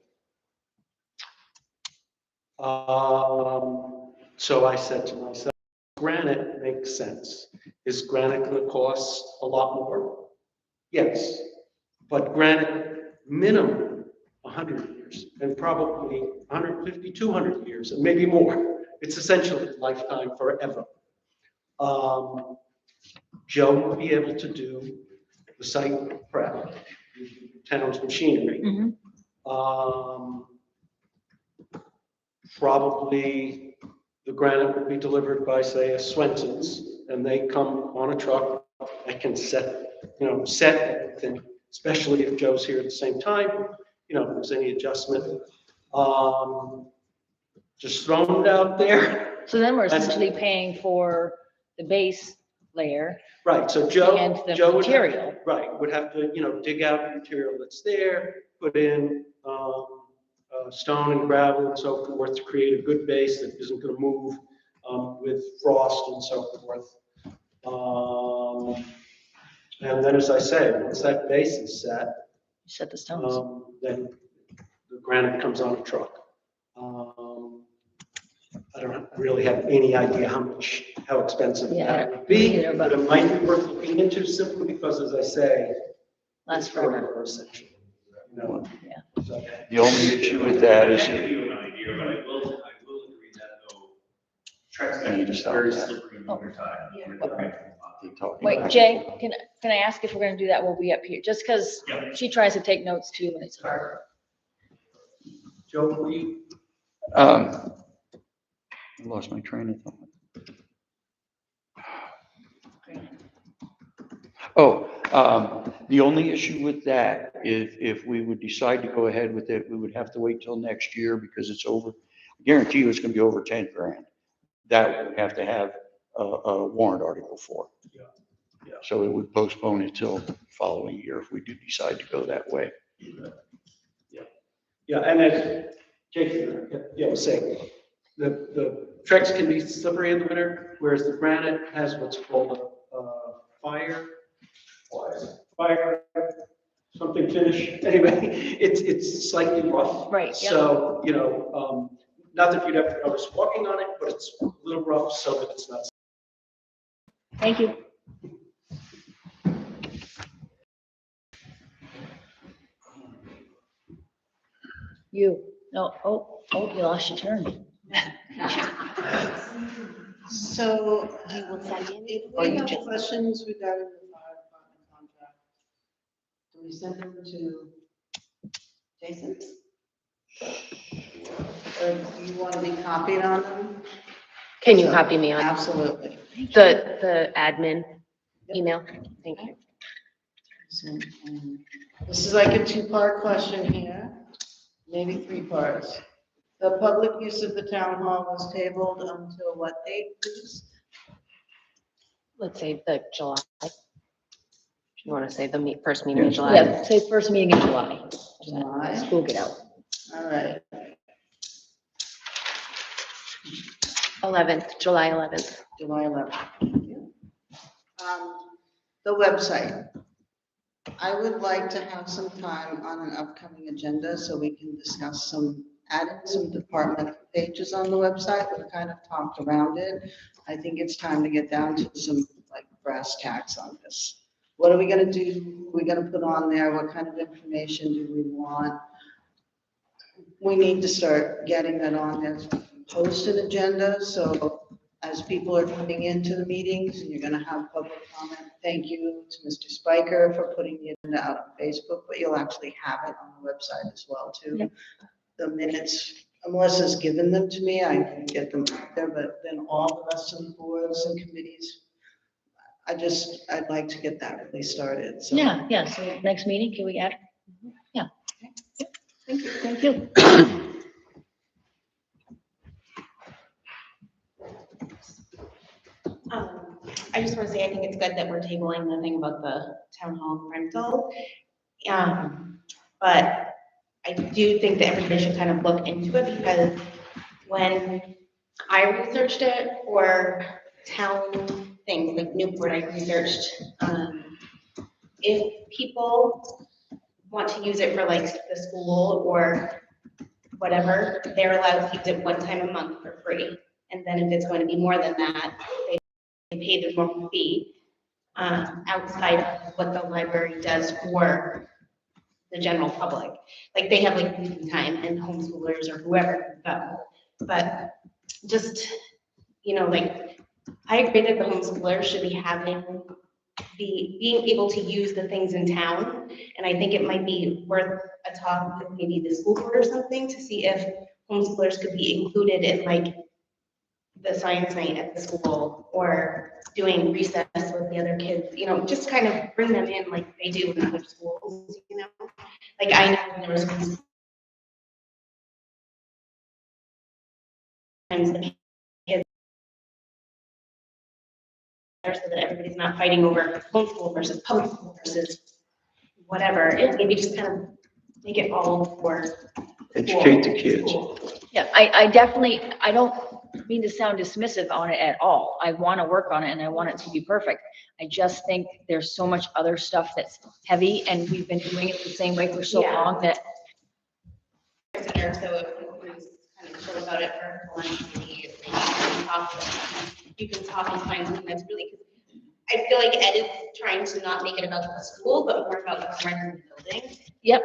So I said to myself, granite makes sense. Is granite going to cost a lot more? Yes, but granite minimum 100 years and probably 150, 200 years and maybe more. It's essentially lifetime forever. Joe will be able to do the site prep, town's machinery. Probably the granite will be delivered by, say, a Swenson's, and they come on a truck that can set everything, especially if Joe's here at the same time, if there's any adjustment. Just throwing it out there. So then we're essentially paying for the base layer. Right, so Joe And the Joe material. would have to, dig out the material that's there, put in stone and gravel and so forth to create a good base that isn't going to move with frost and so forth. And then, as I say, once that base is set, Set the stones. then the granite comes on a truck. I don't really have any idea how expensive that would be, either, but it might be worth looking into simply because, as I say, Lasts it's forever. essentially. Yeah. So, The only issue with that is. I give you an idea, but I will agree that though, Trex I need to is stop very that. slippery in the wintertime. Wait, Jay, can I ask if we're gonna do that? We'll be up here, just because Yeah. she tries to take notes too, and it's hard. Joe, will you? I lost my train of thought. The only issue with that, if we would decide to go ahead with it, we would have to wait till next year because it's over. I guarantee you it's gonna be over 10 grand. That we have to have a warrant article for. Yeah. So it would postpone it till the following year if we do decide to go that way. Yeah, and then, Jason, was saying, the Trex can be slippery in the winter, whereas the granite has what's called a fire, something finish. Anyway, it's slightly rough. Right, yeah. So, not that you'd have to notice walking on it, but it's a little rough so that it's not. Thank you. You, no, you lost your turn. So, You will send in, if or we you have just, questions regarding the fire department contract, do we send them to Jason? Or do you want to be copied on them? can you copy me on Absolutely. the admin email? Thank you. So, this is like a two-part question here, maybe three parts. The public use of the town hall was tabled until what date, please? Let's say the July. You want to say the first meeting in July? Yeah, say first meeting in July. July. School get out. All right. 11th, July 11th. July 11th. The website. I would like to have some time on an upcoming agenda so we can discuss adding some department pages on the website. We've kind of talked around it. I think it's time to get down to some like brass tacks on this. What are we gonna do? We're gonna put on there, what kind of information do we want? We need to start getting that on as posted agenda, so as people are coming into the meetings and you're gonna have public comment, thank you to Mr. Spiker for putting the agenda out on Facebook, but you'll actually have it on the website as well too. Yep. The minutes, Melissa's given them to me, I can get them out there, but then all the rest of the boards and committees, I'd like to get that really started, so. Yeah, so next meeting, can we add? Yeah. Thank you. I just want to say, I think it's good that we're tabling the thing about the town hall rental. But I do think that everybody should kind of look into it, because when I researched it for town things like Newport, I researched, if people want to use it for like the school or whatever, they're allowed to use it one time a month for free. And then if it's going to be more than that, they pay the normal fee, outside of what the library does for the general public. Like they have like reading time and homeschoolers or whoever can go. But just, like, I agree that the homeschoolers should be being able to use the things in town. And I think it might be worth a talk with maybe the school board or something to see if homeschoolers could be included in like the science night at the school, or doing recess with the other kids, just kind of bring them in like they do in other schools, Like I know there was times the kids there so that everybody's not fighting over homeschool versus public school versus whatever. And maybe just kind of make it all for Educate the kids. Yeah, I definitely, I don't mean to sound dismissive on it at all. I want to work on it and I want it to be perfect. I just think there's so much other stuff that's heavy, and we've been doing it the same way for so long that. So everyone's kind of chill about it for lunch. You can talk and find something that's really, I feel like Ed is trying to not make it about the school, but more about the rent of the building. Yep.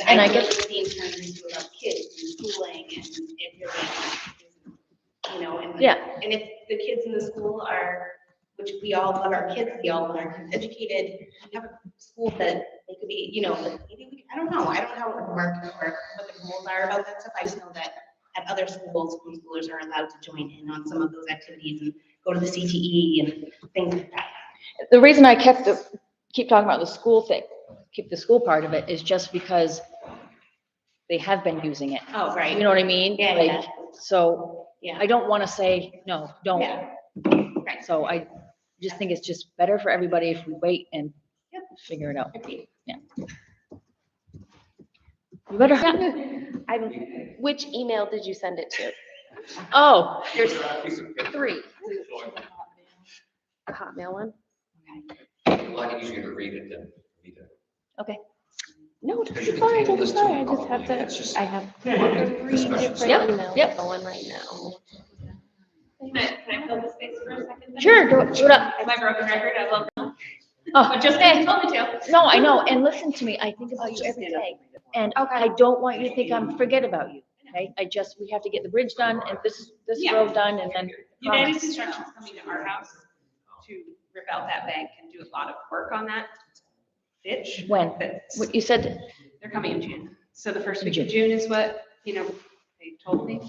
And I get being turned into about kids and schooling, and it really, and Yeah. And if the kids in the school are, which we all love our kids, we all want our kids educated, we have a school that they could be, like maybe I don't know how it would work or what the rules are about that stuff. I just know that at other schools, homeschoolers are allowed to join in on some of those activities and go to the CTE and things like that. The reason I keep talking about the school thing, keep the school part of it, is just because they have been using it. Oh, right. You know what I mean? Yeah, Like, yeah. so Yeah. I don't want to say, no, don't. Yeah. Right. So I just think it's just better for everybody if we wait and figure it out. Yeah. You better. Which email did you send it to? Oh, there's 3. A Hotmail one? A lot easier to read it than read it. Okay. No, Because it's you can fine, table it's this fine. I too, just have probably. It's just- I have Yeah. 3 different Yep, emails yep. going right now. Can I fill the space for a second? then? Sure, do it up. My broken record, I love them. Oh, But just because you told me to. no, I know, and listen to me, I think about you every day, and I don't want you to think I'm forget about you, okay? We have to get the bridge done and this Yeah. road done, and then. United Construction's coming to our house to rip out that bank and do a lot of work on that ditch. When? That's- What you said, They're coming in June. So the first week of June is what, they told me.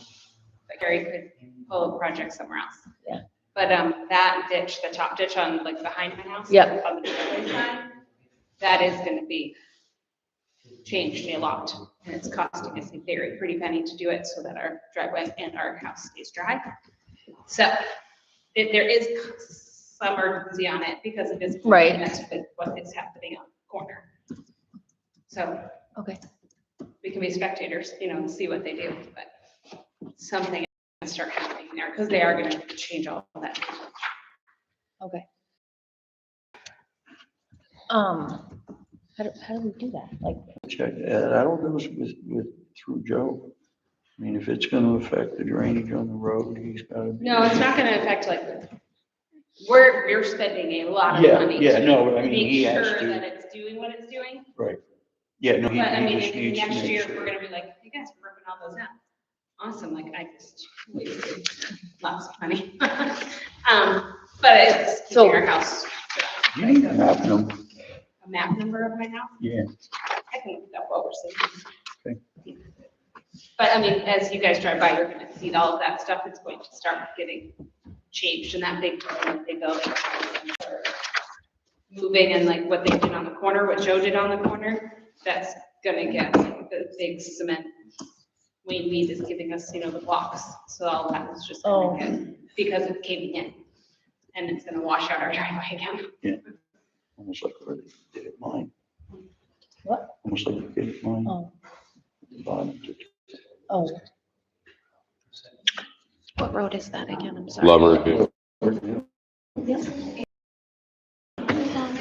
But Gary could pull a project somewhere else. Yeah. But, that ditch, the top ditch on, like, behind my house. Yep. On the driveway side, that is gonna be changed a lot. And it's costing us a very pretty penny to do it so that our driveway and our house stays dry. So there is some urgency on it because it is. Right. That's what is happening on the corner. So. Okay. We can be spectators, and see what they do, but something has to start happening there because they are going to change all of that. okay. How do we do that? Like, Check, that'll do us through Joe. I mean, if it's gonna affect the drainage on the road, he's gotta. No, it's not going to affect we're spending a lot of Yeah, money. yeah, to no, I mean, make he has sure to. that it's doing what it's doing. Right. Yeah, no, But I mean, he just if needs to next make year, sure. we're going to be like, you guys are ripping all those out. Awesome, I just wasted lots of money. But it's keeping So- our house. You need a map number. A map number of my house? Yeah. I can look up what we're saying. Okay. But I mean, as you guys drive by, you're gonna see all of that stuff. It's going to start getting changed in that big building, moving and like what they did on the corner, what Joe did on the corner, that's gonna get the big cement. Wayne Weed is giving us, you know, the blocks, so all that is just gonna get, because it's caving in. And it's gonna wash out our driveway again. Yeah. Almost like where they did it mine. What? Almost like they did it mine. Oh, The bottom. oh, What road is that again? I'm sorry. Lover Hill.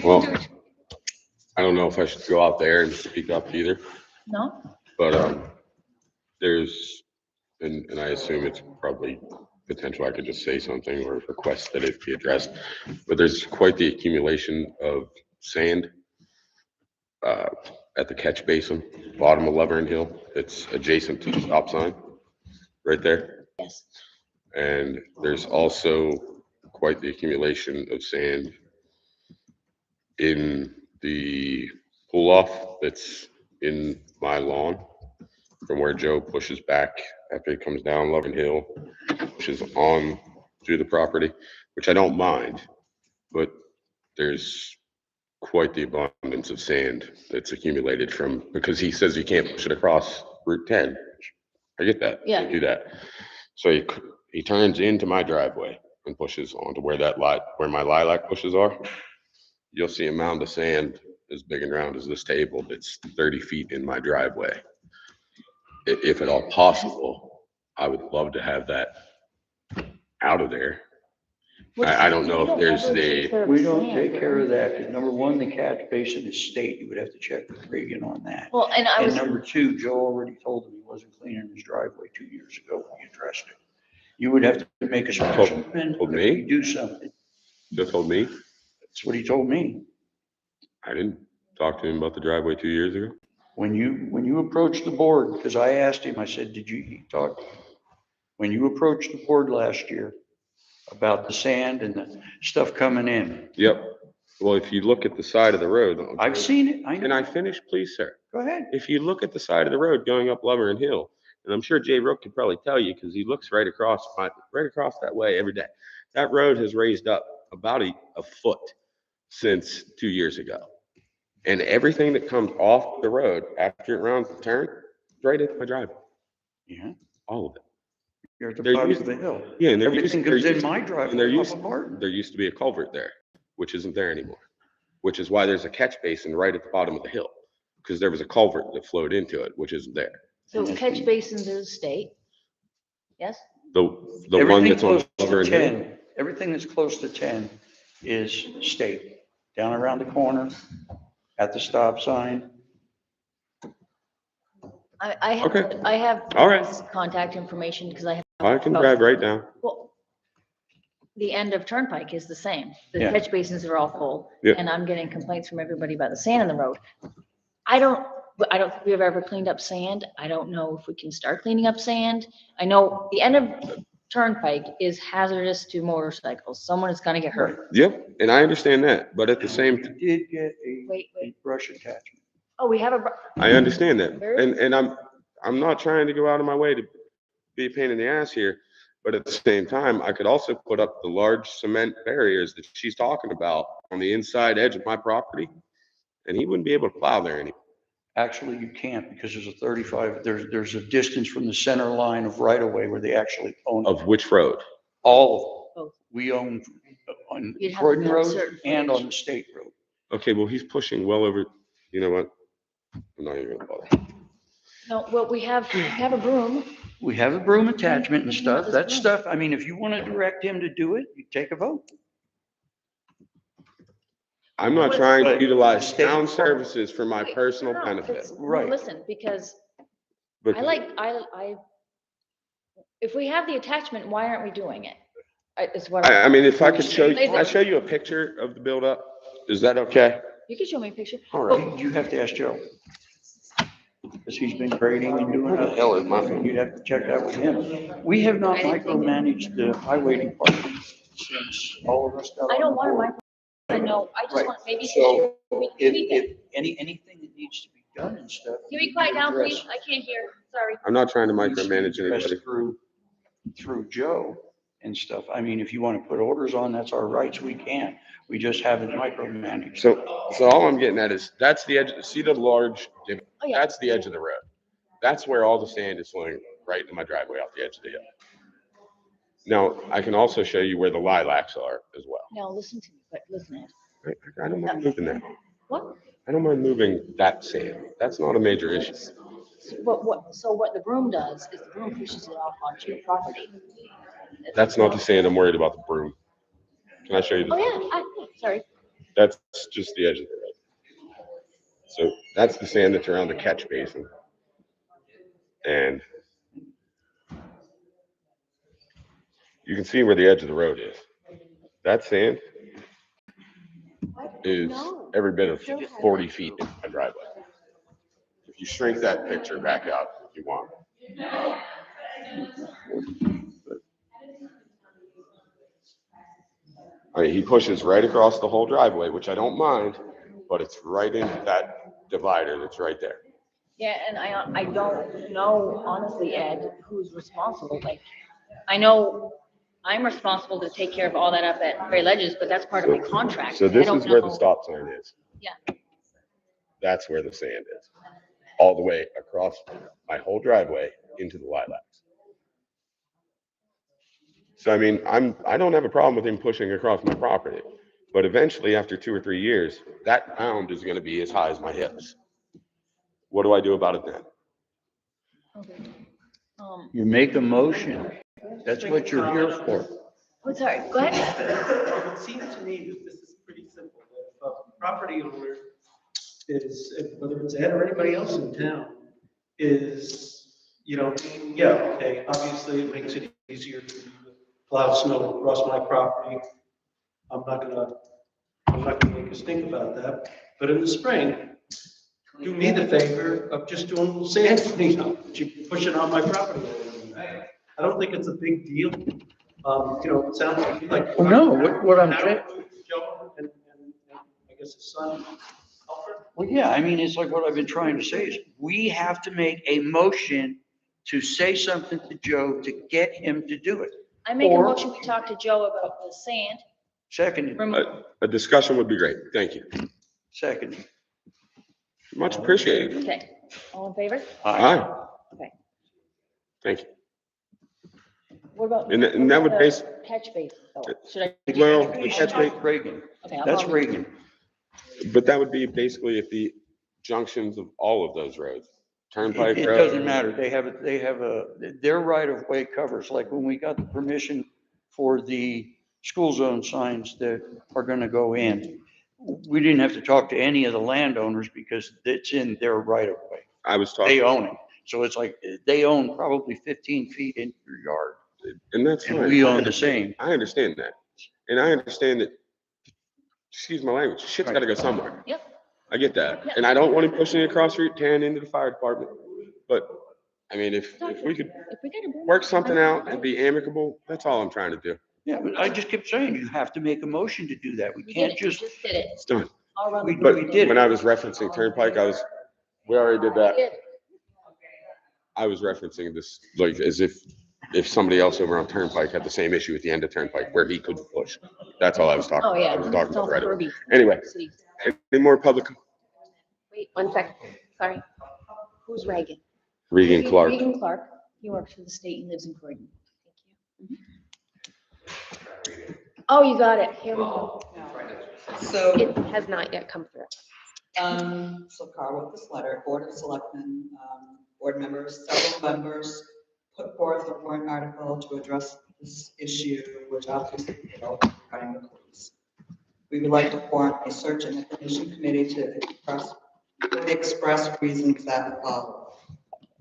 Well, I don't know if I should go out there and speak up either, no? but, there's, and I assume it's probably potential I could just say something or request that it be addressed, but there's quite the accumulation of sand at the catch basin, bottom of Laverne Hill. It's adjacent to the stop sign, right there. Yes. And there's also quite the accumulation of sand in the pull off that's in my lawn from where Joe pushes back after he comes down Laverne Hill, pushes on through the property, which I don't mind, but there's quite the abundance of sand that's accumulated from, because he says you can't push it across Route 10. I get that. Yeah. Can't do that. So he turns into my driveway and pushes onto where where my lilac bushes are. You'll see a mound of sand as big and round as this table that's 30 feet in my driveway. If at all possible, I would love to have that out of there. I don't know if there's We don't take care of that, because number one, the catch basin is state. You would have to check with Reagan on that. Well, and I And was, number two, Joe already told him he wasn't cleaning his driveway 2 years ago when he addressed it. You would have to make a special amendment told if me? you do something. Joe told me. That's what he told me. I didn't talk to him about the driveway 2 years ago. When you approached the board, because I asked him, I said, did you talk? When you approached the board last year about the sand and the stuff coming in. Yep. Well, if you look at the side of the road. I've seen it. I know. Can I finish, please, sir? Go ahead. If you look at the side of the road going up Laverne Hill, and I'm sure Jay Rook could probably tell you because he looks right across that way every day. That road has raised up about a foot since 2 years ago. And everything that comes off the road after it rounds the turn, right into my driveway. Yeah. All of it. You're at the There bottom used- of the hill. Yeah, and Everything comes in my driveway. there off of Martin. used to be a culvert there, which isn't there anymore, which is why there's a catch basin right at the bottom of the hill, because there was a culvert that flowed into it, which isn't there. so catch basins is state. Yes? The one Everything that's on close to Laverne Hill. 10, everything that's close to 10 is state. Down around the corner, at the stop sign. Okay. I have All right. his contact information because I have. I can drive right down. Well, the end of Turnpike is the same. The Yeah. catch basins are all full. Yeah. And I'm getting complaints from everybody about the sand in the road. I don't think we've ever cleaned up sand. I don't know if we can start cleaning up sand. I know the end of Turnpike is hazardous to motorcycles. Someone is gonna get hurt. Yep, and I understand that, but at the same, We did get Wait. a brush attachment. Oh, we have I understand that. Very- And I'm not trying to go out of my way to be a pain in the ass here, but at the same time, I could also put up the large cement barriers that she's talking about on the inside edge of my property, and he wouldn't be able to plow there anymore. Actually, you can't because there's a 35, there's a distance from the center line of right of way where they actually own Of which road? all of Both. them. We own on You'd have to Croydon have Road certain and footage. on the state road. Okay, well, he's pushing well over, you know what? I'm not even gonna bother. No, well, we have a broom. We have a broom attachment and Yeah, stuff. this That broom. stuff, I mean, if you want to direct him to do it, you take a vote. I'm not trying to But utilize state town park- services for my Wait, personal no, benefit. it's- no, Right. Listen, because Because if we have the attachment, why aren't we doing it? Is what I mean, if I could show you, Is can I it- show you a picture of the buildup? Is that okay? You can show me a picture. All right. You have to ask Joe. Because he's been grading and doing. Where the hell is my phone? You'd have to check that with him. We have not micromanaged the highway department since all of us got on I don't the want board. to I know, I just Right. want, maybe. So we can tweak it. if anything that needs to be done and stuff. Can we quiet down, please? I can't hear, sorry. I'm not trying to needs to be micromanage addressed anybody. Through Joe, and stuff. I mean, if you want to put orders on, that's our rights, we can. We just haven't micromanaged. So all I'm getting at is, that's the edge, see the large, yeah. that's the edge of the road. That's where all the sand is flowing right into my driveway off the edge of the hill. Now, I can also show you where the lilacs are as well. Now, listen to me, but listen, Ed. I don't mind moving that. What? I don't mind moving that sand. That's not a major issue. So what the broom does is the broom pushes it off onto your property. That's not the sand. I'm worried about the broom. Can I show you? Oh, yeah, sorry. That's just the edge of the road. So that's the sand that's around the catch basin. And you can see where the edge of the road is. That sand is every bit of 40 feet in my driveway. If you shrink that picture back out, if you want. I mean, he pushes right across the whole driveway, which I don't mind, but it's right into that divider that's right there. Yeah, and I don't know, honestly, Ed, who's responsible. Like, I know I'm responsible to take care of all that up at Gray Ledges, but that's part of my contract. So this is where the stop sign is. Yeah. That's where the sand is. All the way across my whole driveway into the lilacs. So, I mean, I don't have a problem with him pushing across my property, but eventually after 2 or 3 years, that mound is going to be as high as my hips. What do I do about it then? Okay. You make a motion. That's what you're here for. Oh, sorry, go ahead. It seems to me that this is pretty simple. If a property owner is, whether it's Ed or anybody else in town, is, yeah, okay, obviously it makes it easier to plow snow across my property. I'm not gonna make a stink about that. But in the spring, do me the favor of just doing a little sand cleanup, that you're pushing on my property. I don't think it's a big deal. It sounds to me like. Well, no, what I'm saying. Joe and I guess his son, Alfred. Well, yeah, I mean, it's like what I've been trying to say is we have to make a motion to say something to Joe to get him to do it. I make a Or- motion, we talk to Joe about the sand. Second, A discussion would be great. Thank you. second. Much appreciated. Okay, all in favor? Aye. Okay. Thank you. What about? And that would what about base- the catch basin, though? Should I? Well, the catch basin, Reagan. Okay, I'll That's call- Reagan. but that would be basically at the junctions of all of those roads. Turnpike It Road. doesn't matter. They have their right of way covers, like when we got the permission for the school zone signs that are gonna go in. We didn't have to talk to any of the landowners because it's in their right of way. I was talking. They own it. So it's like, they own probably 15 feet in your yard. And that's And fine. we own the same. I understand that. And I understand that, excuse my language, shit's gotta go somewhere. Yep. I get that. And I don't want him pushing it across Route 10 into the fire department. But, I mean, if we could If we get a. work something out and be amicable, that's all I'm trying to do. Yeah, but I just kept saying, you have to make a motion to do that. We We did can't it, just, we just did it. It's done. I'll run the But broom. we did When I was referencing Turnpike, we already did that. Did. I was referencing this, like, as if somebody else over on Turnpike had the same issue at the end of Turnpike where he could push. That's all I was talking Oh, about. yeah. I was talking It's all about right away. Kirby. Anyway, City. any more public? Wait, 1 second. Sorry. Who's Reagan? Regan Clark. Regan Clark. He works for the state and lives in Croydon. Thank you. Oh, you got it. Here we go. So, It has not yet come through. so Carl, with this letter, Board of Selectmen, board members, several members put forth a warrant article to address this issue, which obviously failed regarding the police. We would like to form a search and information committee to express reasons that follow.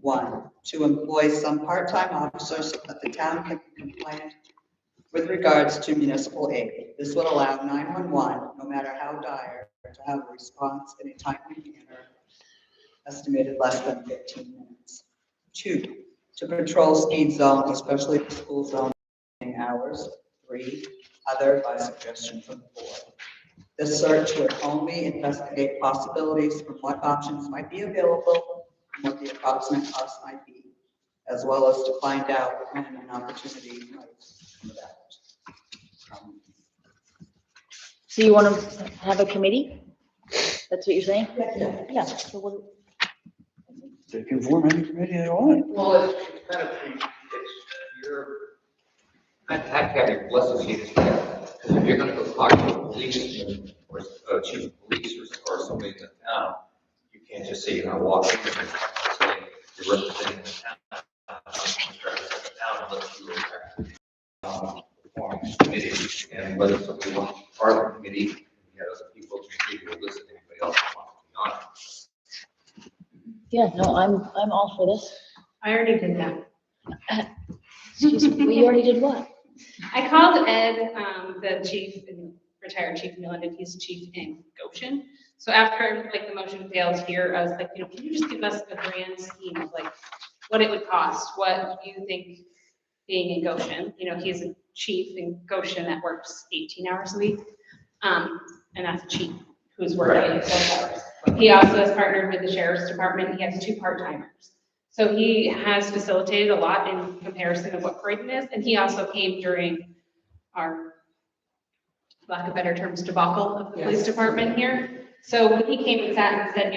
1, to employ some part-time officers so that the town can be compliant with regards to municipal aid. This would allow 911, no matter how dire, to have a response in a timely manner, estimated less than 15 minutes. 2, to patrol speed zones, especially the school zone hours. 3, other by suggestion from the board. This search would only investigate possibilities from what options might be available and what the approximate cost might be, as well as to find out when an opportunity might So you want to have a committee? That's what you're saying? Yeah. So what? They can form any committee they want. Well, it's kind of, it's your, I have to have your blessing sheet, because if you're gonna go talk to a policeman or chief of police or somebody in the town, you can't just say you're gonna walk in and say you're representing the town. The town unless you form a committee, and whether somebody wants to be part of the committee, you have other people to give you a list of anybody else who wants to be on it. Yeah, no, I'm all for this. I already did that. Excuse me, you already did what? I called Ed, the chief, retired chief in London, he's chief in Goshen. So after like the motion failed here, I was like, can you just give us a grand scheme of like what it would cost, what you think being in Goshen, he's a chief in Goshen that works 18 hours a week. And that's a chief who's working 12 hours. He also is partnered with the sheriff's department. He has 2 part-timers. So he has facilitated a lot in comparison of what Croydon is. And he also came during our, lack of better terms, debacle of the police department here. So when he came and sat and said,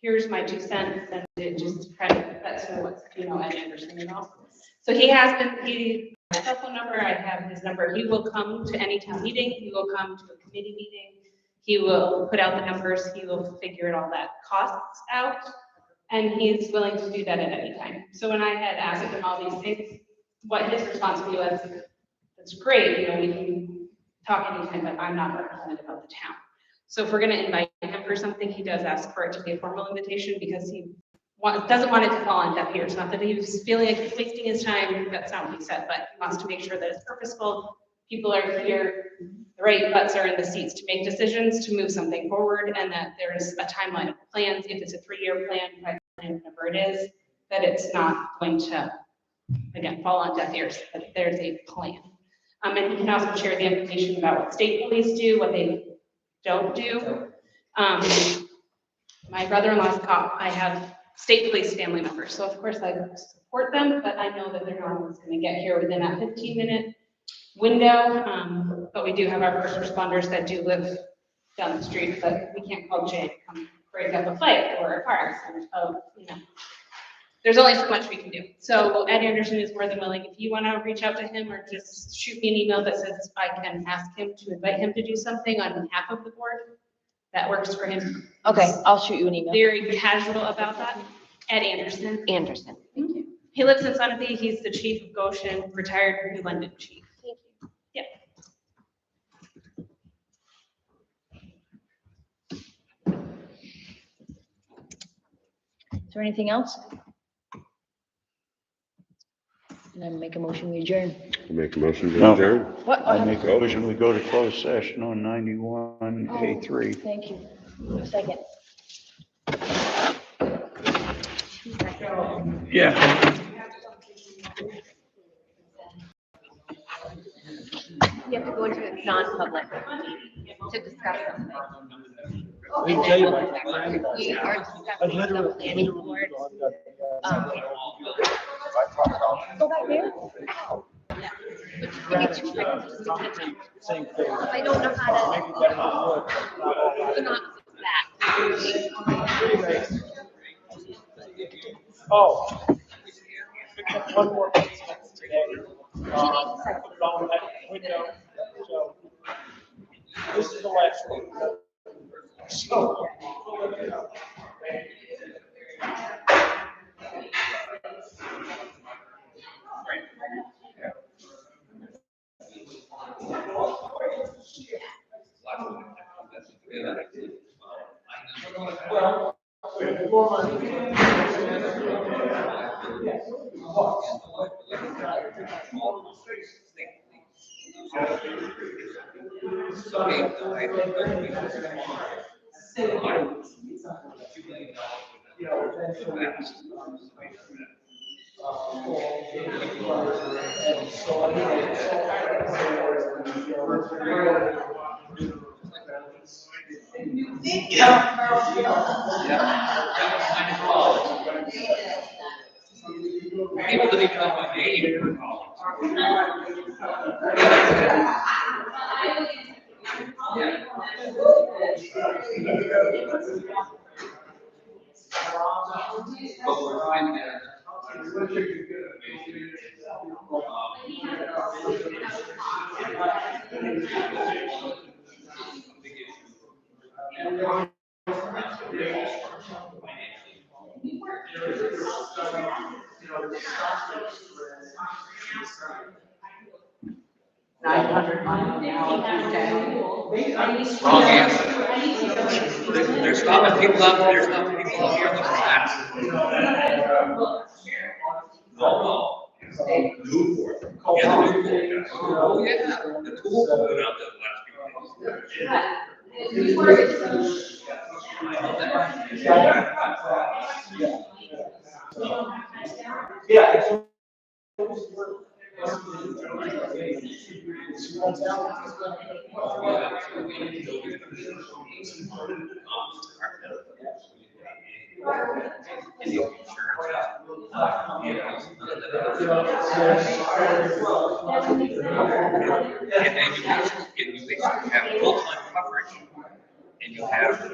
here's my 2 cents, and it just credit, that's what's, Ed Anderson and all. So he has been, he, my cell phone number, I have his number. He will come to any town meeting. He will come to a committee meeting. He will put out the numbers. He will figure all that costs out. And he's willing to do that at any time. So when I had asked him all these things, what his response to me was, that's great, we can talk anytime, but I'm not representative of the town. So if we're gonna invite him for something, he does ask for it to be a formal invitation because he doesn't want it to fall on deaf ears. Not that he was feeling like he's wasting his time, that's not what he said, but he wants to make sure that it's purposeful. People are here, the right butts are in the seats to make decisions, to move something forward, and that there is a timeline of plans. If it's a 3-year plan, 5-year plan, whatever it is, that it's not going to, again, fall on deaf ears, that there's a plan. And he can also share the information about what state police do, what they don't do. My brother-in-law's a cop. I have state police family members, so of course I support them, but I know that they're not always going to get here within that 15-minute window. But we do have our first responders that do live down the street, but we can't call Jay to come break up a fight or a car accident. There's only so much we can do. So Ed Anderson is more than willing. If you want to reach out to him or just shoot me an email that says I can ask him to invite him to do something on behalf of the board, that works for him. Okay, I'll shoot you an email. Very casual about that. Ed Anderson. Anderson. Thank you. He lives in Sunapee. He's the chief of Goshen, retired New London chief. Thank you. Yep. Is there anything else? And then make a motion, we adjourn. Make a motion to No. adjourn. What? I make a motion, we go to closed session on 91A3. Thank you. Second. Yeah. You have to go into a non-public to discuss something. Let me tell you about We are discussing the planning board. Go back there? Yeah. But just give me 2 seconds just to catch up. Same thing. I don't know how Maybe better than wood. to, not that. Oh. Picked up one more piece today. On that window, so this is the last one. So. Well, People didn't come by name. Wrong answer. They're stopping people up, they're stopping people up here in the back. No. Newport. Yeah, the Newport guys. Oh, yeah, the tool went out the last few days. Yeah. And then you basically have full-time coverage, and you have,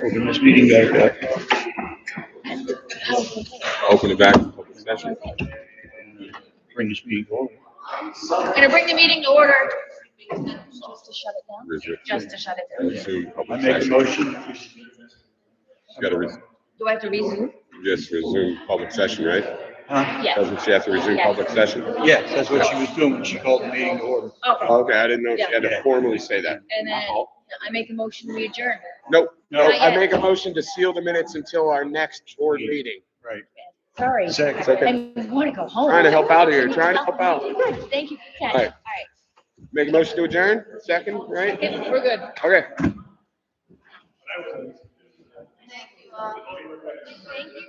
Open this meeting back up. Open it back, open session. Bring this meeting forward. I'm gonna bring the meeting to order. Just to shut it down? Resume. Just to shut it down. Resume I public make a session. motion. You gotta Do I have to resume? just resume public session, right? Huh? Yes. Doesn't she have to resume Yes. public session? Yes, that's what she was doing when she called the meeting to order. Okay, Okay, I didn't know she had to Yeah. formally say that. and then I make a motion, we adjourn. Nope. No. Not I yet. make a motion to seal the minutes until our next board meeting. Right. Sorry. Second. I wanna go home. Trying to help out here, trying to help out. Good, thank you, Ken. All right. All right, Make a motion to adjourn, second, right? okay, we're good. Okay. Thank you. Thank you,